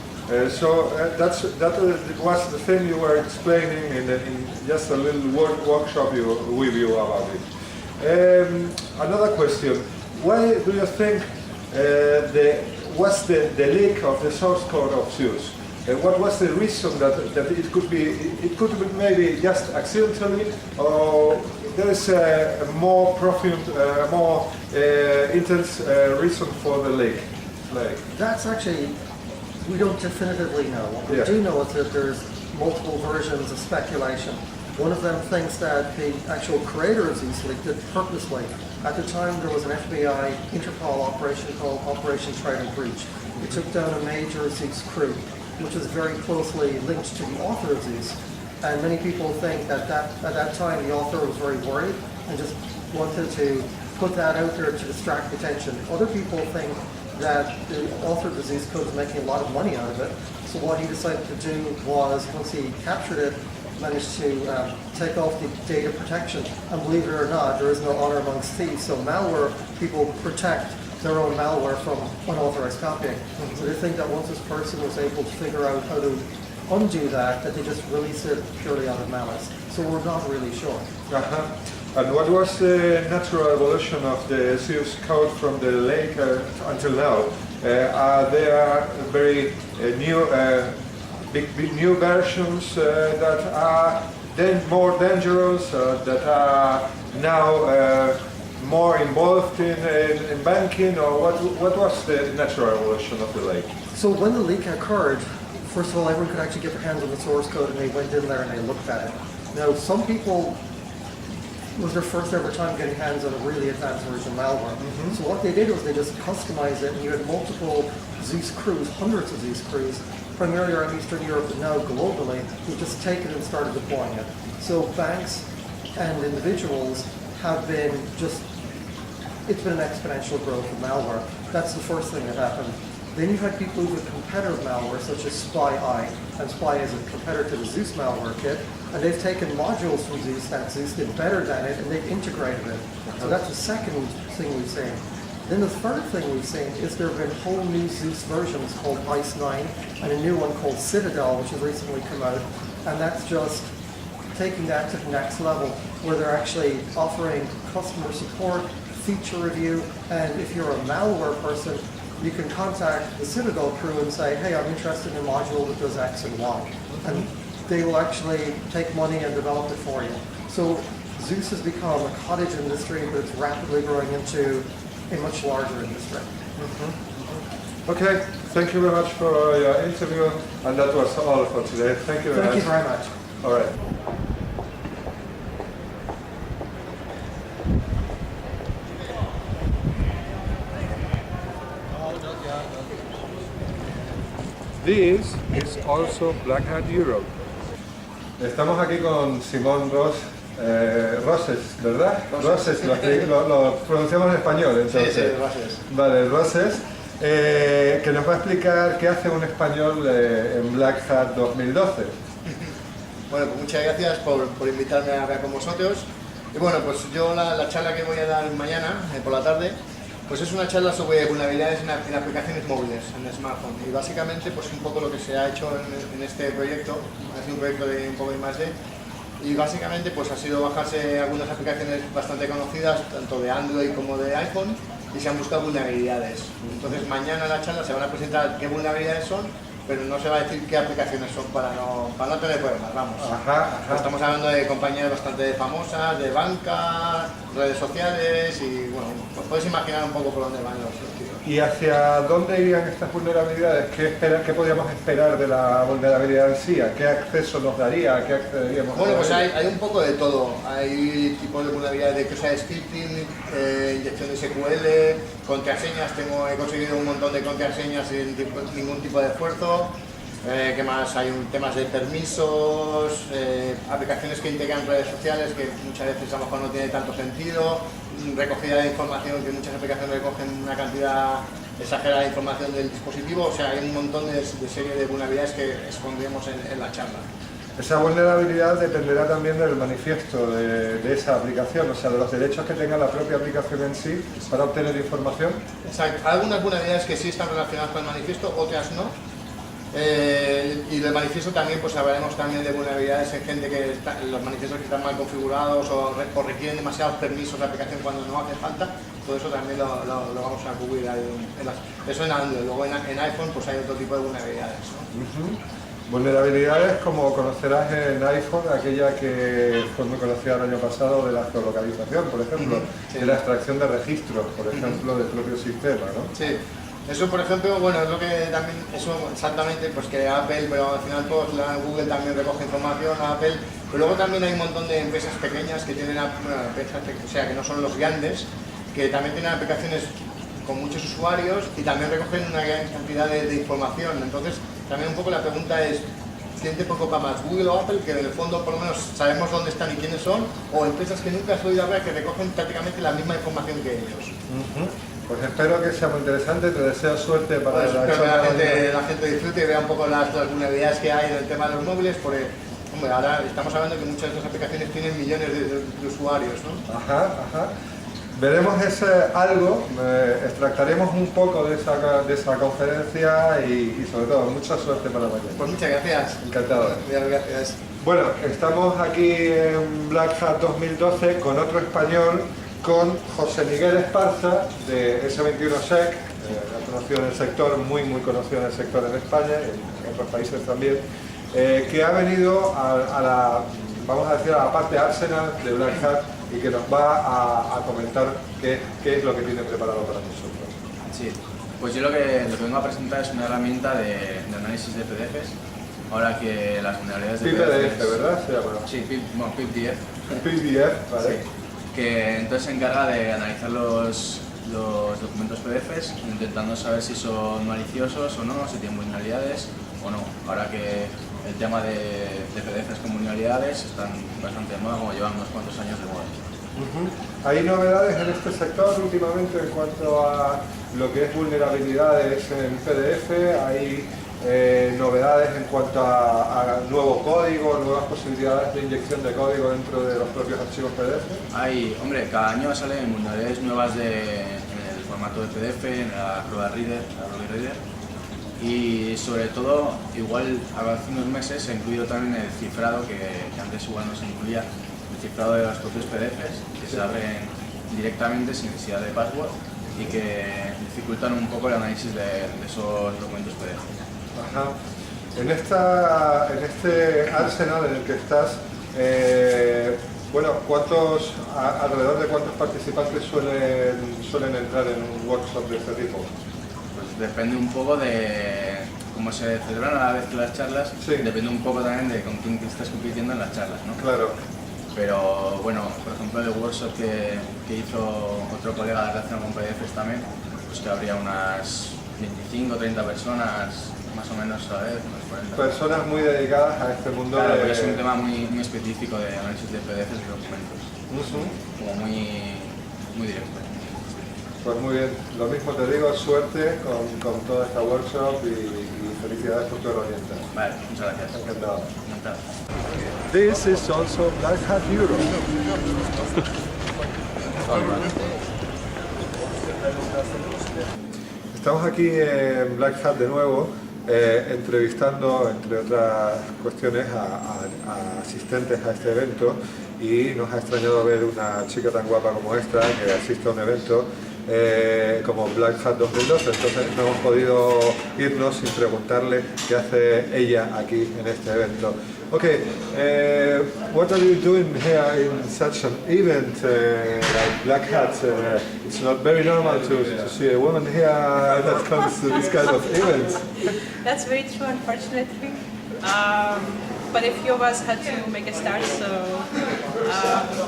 H: So that was the thing you were explaining in just a little workshop with you about it. Another question: why do you think what's the leak of the source code of Zeus? What was the reason that it could be maybe just accidentally, or there is a more profound, more intense reason for the leak?
J: That's actually, we don't definitively know. What we do know is that there's multiple versions of speculation. One of them thinks that the actual creator of Zeus leaked it purposely. At the time, there was an FBI Interpol operation called Operation Trident Breach. It took down a major Zeus crew, which is very closely linked to the author of Zeus. And many people think that at that time the author was very worried and just wanted to put that out there to distract attention. Other people think that the author of the Zeus code is making a lot of money out of it. So what he decided to do was, once he captured it, managed to take off the data protection. And believe it or not, there is no honor amongst thieves. So malware, people protect their own malware from unauthorized copying. Mm-hmm. So they think that once this person was able to figure out how to undo that they just release it purely out of malice. So we're not really sure.
H: Uh-huh. And what was the natural evolution of the Zeus code from the lake until now? Are there very new big new versions that are then more dangerous, that are now more involved in banking, or what was the natural evolution of the leak?
J: So when the leak occurred, first of all, everyone could actually get their hands on the source code, and they went in there and they looked at it. Now, some people, it was their first ever time getting hands on a really advanced version of malware. So what they did was they just customized it, and you had multiple Zeus crews, hundreds of Zeus crews, primarily around Eastern Europe and now globally, who just taken it and started deploying it. So banks and individuals have been it's been an exponential growth of malware. That's the first thing that happened. Then you've had people with competitive malware, such as SpyEye, and SpyEye is a competitor to the Zeus malware kit, and they've taken modules from Zeus that Zeus did better than it, and they've integrated it. So that's the second thing we've seen. Then the third thing we've seen is there have been whole new Zeus versions called ICE 9, and a new one called Citadel, which has recently come out, and that's just taking that to the next level, where they're actually offering customer support, feature review, and if you're a malware person, you can contact the Citadel crew and say, hey, I'm interested in a module that does X and Y. And they will actually take money and develop it for you. So Zeus has become a cottage industry, but it's rapidly growing into a much larger industry.
H: Okay, thank you very much for your interview, and that was all for today. Thank you very much.
J: Thank you very much.
H: All right. This is also Black Hat Europe. Estamos aquí con Simón Roses, ¿verdad? Roses, lo pronunciamos en español, entonces.
E: Sí, Roses.
H: Vale, Roses, que nos va a explicar qué hace un español en Black Hat 2012.
K: Bueno, pues muchas gracias por invitarme a hablar con vosotros. Y bueno, pues yo la charla que voy a dar mañana, por la tarde, pues es una charla sobre vulnerabilidades en aplicaciones móviles, en smartphone. Y básicamente, pues un poco lo que se ha hecho en este proyecto, ha sido un proyecto de un poco de I+D, y básicamente pues ha sido bajarse algunas aplicaciones bastante conocidas, tanto de Android como de iPhone, y se han buscado vulnerabilidades. Entonces mañana en la charla se van a presentar qué vulnerabilidades son, pero no se va a decir qué aplicaciones son para no tener problemas, vamos.
H: Ajá.
K: Estamos hablando de compañías bastante famosas, de banca, redes sociales y bueno, pues puedes imaginar un poco por dónde van los tiros.
H: ¿Y hacia dónde irían estas vulnerabilidades? ¿Qué podríamos esperar de la vulnerabilidad en sí? ¿A qué acceso nos daría? ¿A qué accederíamos?
K: Bueno, pues hay un poco de todo. Hay tipos de vulnerabilidades de que sea scripting, inyección de SQL, contraseñas. He conseguido un montón de contraseñas sin ningún tipo de esfuerzo. ¿Qué más? Hay temas de permisos, aplicaciones que integran redes sociales que muchas veces a lo mejor no tiene tanto sentido, recogida de información, que muchas aplicaciones recogen una cantidad exagerada de información del dispositivo. O sea, hay un montón de serie de vulnerabilidades que expondremos en la charla.
H: Esa vulnerabilidad dependerá también del manifiesto de esa aplicación, o sea, de los derechos que tenga la propia aplicación en sí para obtener información.
K: Exacto. Hay algunas vulnerabilidades que sí están relacionadas con el manifiesto, otras no. Y del manifiesto también pues hablaremos también de vulnerabilidades en gente que los manifiestos que están mal configurados o requieren demasiados permisos de aplicación cuando no hace falta. Todo eso también lo vamos a cubrir ahí eso en Android. Luego en iPhone pues hay otro tipo de vulnerabilidades, ¿no?
H: Vulnerabilidades, como conocerás en iPhone, aquella que fue muy conocida el año pasado de la geolocalización, por ejemplo, de la extracción de registros, por ejemplo, del propio sistema, ¿no?
K: Sí. Eso, por ejemplo, bueno, es lo que también, eso exactamente, pues que Apple, pero al final todos, Google también recoge información, Apple, pero luego también hay un montón de empresas pequeñas que tienen, empresas, o sea, que no son los grandes, que también tienen aplicaciones con muchos usuarios y también recogen una gran cantidad de información. Entonces, también un poco la pregunta es, ¿quién te preocupa más, Google o Apple, que en el fondo por lo menos sabemos dónde están y quiénes son, o empresas que nunca has oído hablar que recogen prácticamente la misma información que ellos?
H: Pues espero que sea muy interesante, te deseo suerte para
K: pues espero que la gente disfrute y vea un poco las vulnerabilidades que hay en el tema de los móviles, porque hombre, ahora estamos hablando que muchas de estas aplicaciones tienen millones de usuarios, ¿no?
H: Ajá. Veremos algo, extractaremos un poco de esa conferencia y sobre todo mucha suerte para mañana.
K: Pues muchas gracias.
H: Encantado.
K: Gracias.
H: Bueno, estamos aquí en Black Hat 2012 con otro español, con José Miguel Esparza de S21Sec, conocido en el sector, muy conocido en el sector en España y en otros países también, que ha venido a vamos a decir, a la parte Arsenal de Black Hat y que nos va a comentar qué es lo que tiene preparado para nosotros.
L: Sí, pues yo lo que vengo a presentar es una herramienta de análisis de PDFs. Ahora que las vulnerabilidades de
H: PDF, ¿verdad? Se llama.
L: Sí, PDF.
H: PDF, vale.
L: Sí, que entonces se encarga de analizar los documentos PDFs, intentando saber si son maliciosos o no, si tienen vulnerabilidades o no. Ahora que el tema de PDFs con vulnerabilidades están bastante de moda, como llevan unos cuantos años de moda.
H: ¿Hay novedades en este sector últimamente en cuanto a lo que es vulnerabilidades en PDF? ¿Hay novedades en cuanto a nuevo código, nuevas posibilidades de inyección de código dentro de los propios archivos PDF?
L: Hombre, cada año salen vulnerabilidades nuevas en el formato de PDF, en la Acrobat Reader, y sobre todo, igual hace unos meses se ha incluido también el cifrado, que antes igual no se incluía, el cifrado de los propios PDFs, que se abren directamente sin necesidad de password y que dificultan un poco el análisis de esos documentos PDF.
H: Ajá. En este arsenal en el que estás, bueno, alrededor de cuántos participantes suelen entrar en un workshop de este tipo?
L: Pues depende un poco de cómo se celebran a la vez que las charlas, sí. Depende un poco también de con quién estás compitiendo en las charlas, ¿no?
H: Claro.
L: Pero bueno, por ejemplo el workshop que hizo otro colega de relación con PDFs también, pues que habría unas 25 o 30 personas más o menos a la vez, unas 40.
H: Personas muy dedicadas a este mundo.
L: Claro, porque es un tema muy específico de análisis de PDFs y documentos. Como muy directo.
H: Pues muy bien, lo mismo te digo, suerte con toda esta workshop y felicidades por tu herramienta.
L: Vale, muchas gracias.
H: Encantado.
L: Encantado.
H: This is also Black Hat Europe. Estamos aquí en Black Hat de nuevo, entrevistando, entre otras cuestiones, a asistentes a este evento, y nos ha extrañado ver una chica tan guapa como esta que asiste a un evento como Black Hat 2012, entonces no hemos podido irnos sin preguntarle qué hace ella aquí en este evento. Okay, what are you doing here in such an event like Black Hat? It's not very normal to see a woman here that comes to this kind of events.
M: That's very true, unfortunately. But a few of us had to make a start, so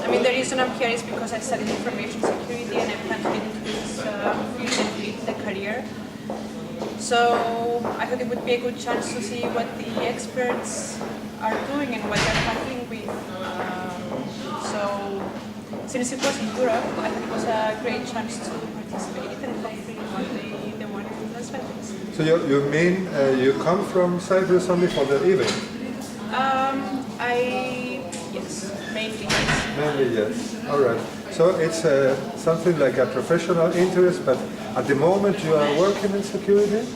M: I mean the reason I'm here is because I studied information security and I plan to get into this field and lead the career. So I thought it would be a good chance to see what the experts are doing and what they're tackling with. So since it was in Europe, I thought it was a great chance to participate and hopefully one day the one in Las Vegas.
H: So you mean you come from Cyprus only for the event?
M: Yes, mainly yes.
H: Mainly yes. All right. So it's something like a professional interest, but at the moment you are working in security?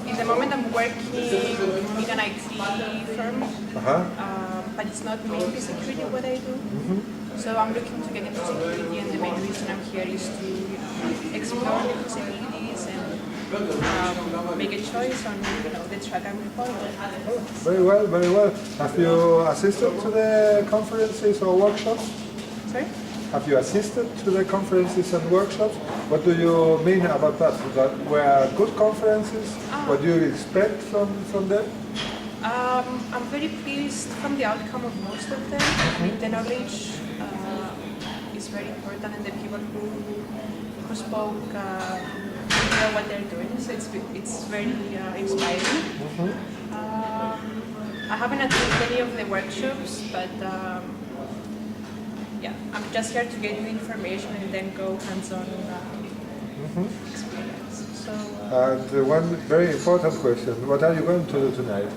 M: In the moment I'm working in an IT firm, but it's not mainly security what I do. So I'm looking to get into security, and the main reason I'm here is to explore the possibilities and make a choice on the track I'm following.
H: Very well, very well. Have you assisted to the conferences or workshops?
M: Sorry?
H: Have you assisted to the conferences and workshops? What do you mean about that? That were good conferences? What do you expect from them?
M: I'm very pleased from the outcome of most of them. I mean, the knowledge is very important, and the people who spoke know what they're doing, so it's very inspiring. I haven't attended any of the workshops, but yeah, I'm just here to get new information and then go hands-on experience. So,
H: and one very important question, what are you going to do tonight?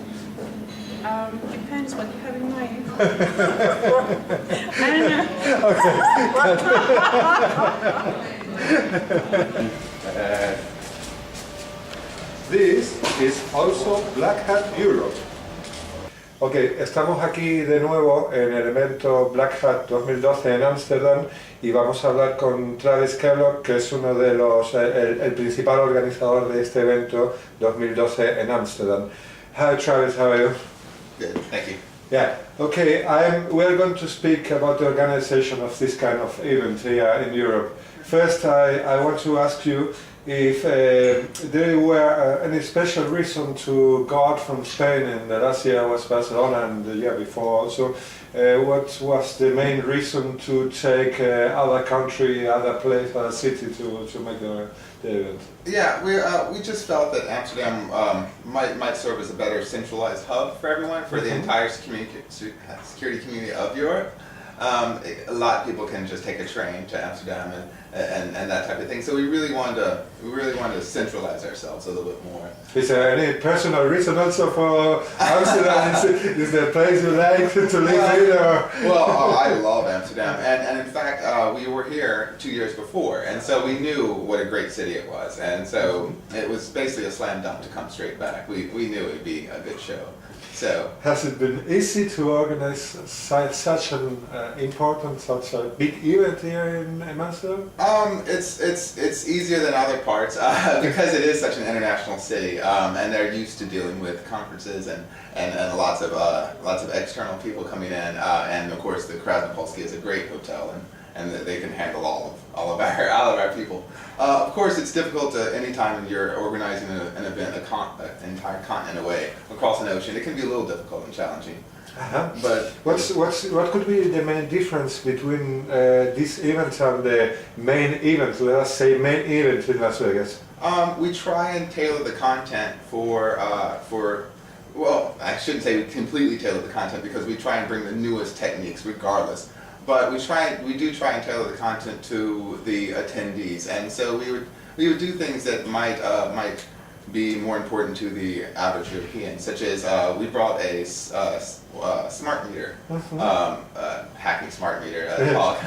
M: Depends what you have in mind. I don't know.
H: This is also Black Hat Europe. Ok, estamos aquí de nuevo en el evento Black Hat 2012 en Ámsterdam y vamos a hablar con Travis Kellogg, que es uno de los, el principal organizador de este evento 2012 en Ámsterdam. Hi Travis, how are you?
N: Good, thank you.
H: Yeah, okay, we're going to speak about the organization of this kind of event here in Europe. First, I want to ask you if there were any special reason to go out from Spain, and last year was Barcelona and the year before also. What was the main reason to take other country, other place, other city to make the event?
N: Yeah, we just felt that Amsterdam might serve as a better centralized hub for everyone, for the entire security community of Europe. A lot of people can just take a train to Amsterdam and that type of thing. So we really wanted to centralize ourselves a little bit more.
H: Is there any personal reason also for Amsterdam? Is there a place you like to live in? Or?
N: Well, I love Amsterdam, and in fact, we were here 2 years before, and so we knew what a great city it was, and so it was basically a slam dunk to come straight back. We knew it would be a good show. So,
H: has it been easy to organize such an important, such a big event here in Amsterdam?
N: It's easier than other parts because it is such an international city, and they're used to dealing with conferences and lots of external people coming in, and of course the Krasnopolski is a great hotel, and they can handle all of our people. Of course, it's difficult anytime you're organizing an event an entire continent away across an ocean. It can be a little difficult and challenging. But
H: what could be the main difference between these events and the main event? Let us say main event in Las Vegas.
N: We try and tailor the content for. Well, I shouldn't say we completely tailor the content because we try and bring the newest techniques regardless. But we do try and tailor the content to the attendees, and so we would do things that might be more important to the average European, such as we brought a smart meter, hacking smart meter talk,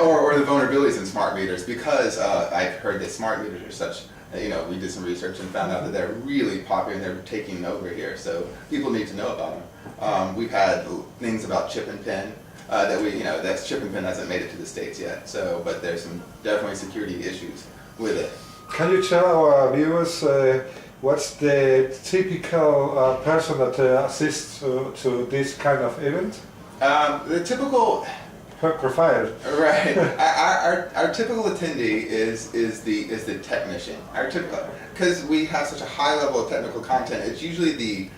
N: or the vulnerabilities in smart meters, because I've heard that smart meters are such. We did some research and found out that they're really popular and they're taking over here, so people need to know about them. We've had things about chip and pin. That chip and pin hasn't made it to the States yet. So, but there's some definitely security issues with it.
H: Can you tell our viewers what's the typical person that assists to this kind of event?
N: The typical
H: profile.
N: Right. Our typical attendee is the technician. Our typical, because we have such a high level of technical content, it's usually the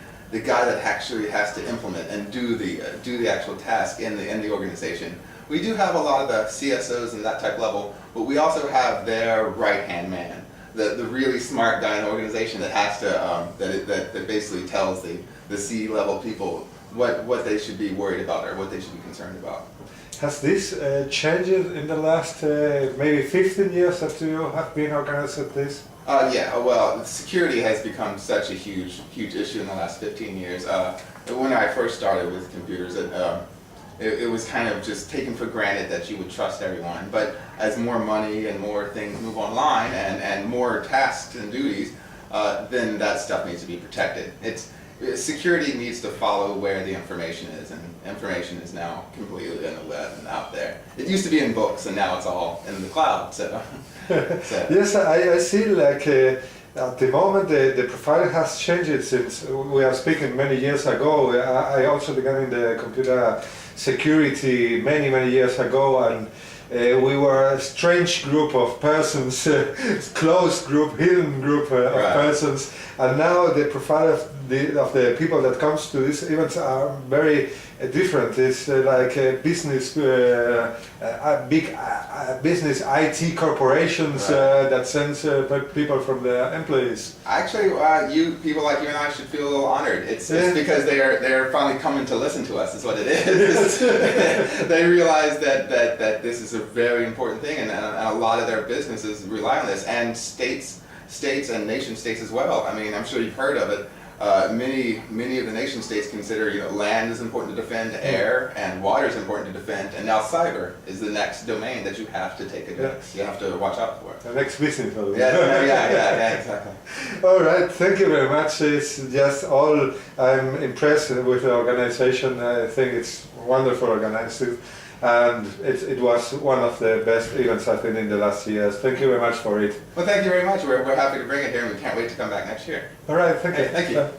N: guy that actually has to implement and do the actual task in the organization. We do have a lot of the CSOs and that type level, but we also have their right-hand man, the really smart guy in the organization that has to that basically tells the C-level people what they should be worried about or what they should be concerned about.
H: Has this changed in the last maybe 15 years that you have been organizing this?
N: Yeah, well, security has become such a huge issue in the last 15 years. When I first started with computers, it was kind of just taken for granted that you would trust everyone. But as more money and more things move online and more tasks and duties, then that stuff needs to be protected. Security needs to follow where the information is, and information is now completely on the web and out there. It used to be in books, and now it's all in the cloud. So.
H: Yes, I see like at the moment the profile has changed since we are speaking many years ago. I also began in the computer security many years ago, and we were a strange group of persons, closed group, hidden group of persons, and now the profile of the people that comes to these events are very different. It's like a business, big business IT corporations that sends people from their employees.
N: Actually, people like you and I should feel a little honored. It's because they're finally coming to listen to us. Is what it is. They realize that this is a very important thing, and a lot of their businesses rely on this, and states and nation states as well. I mean, I'm sure you've heard of it. Many of the nation states consider land is important to defend, air and water is important to defend, and now cyber is the next domain that you have to take against. You have to watch out for.
H: The next business.
N: Yeah, exactly.
H: All right, thank you very much. It's just all. I'm impressed with the organization. I think it's wonderful organized. And it was one of the best events I've been in the last years. Thank you very much for it.
N: Well, thank you very much. We're happy to bring it here, and we can't wait to come back next year.
H: All right, thank you.
N: Thank you.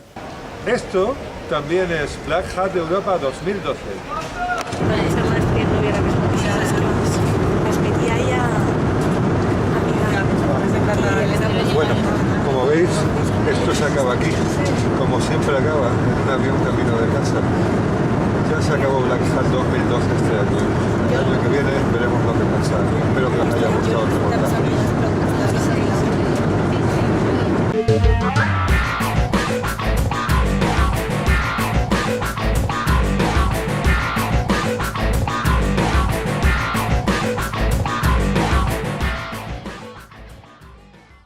B: Esto
H: también es Black Hat Europa 2012. Bueno, como veis, esto se acaba aquí, como siempre acaba, en un avión camino de casa. Ya se acabó Black Hat 2012 este año. El año que viene veremos lo que pasa. Espero que os haya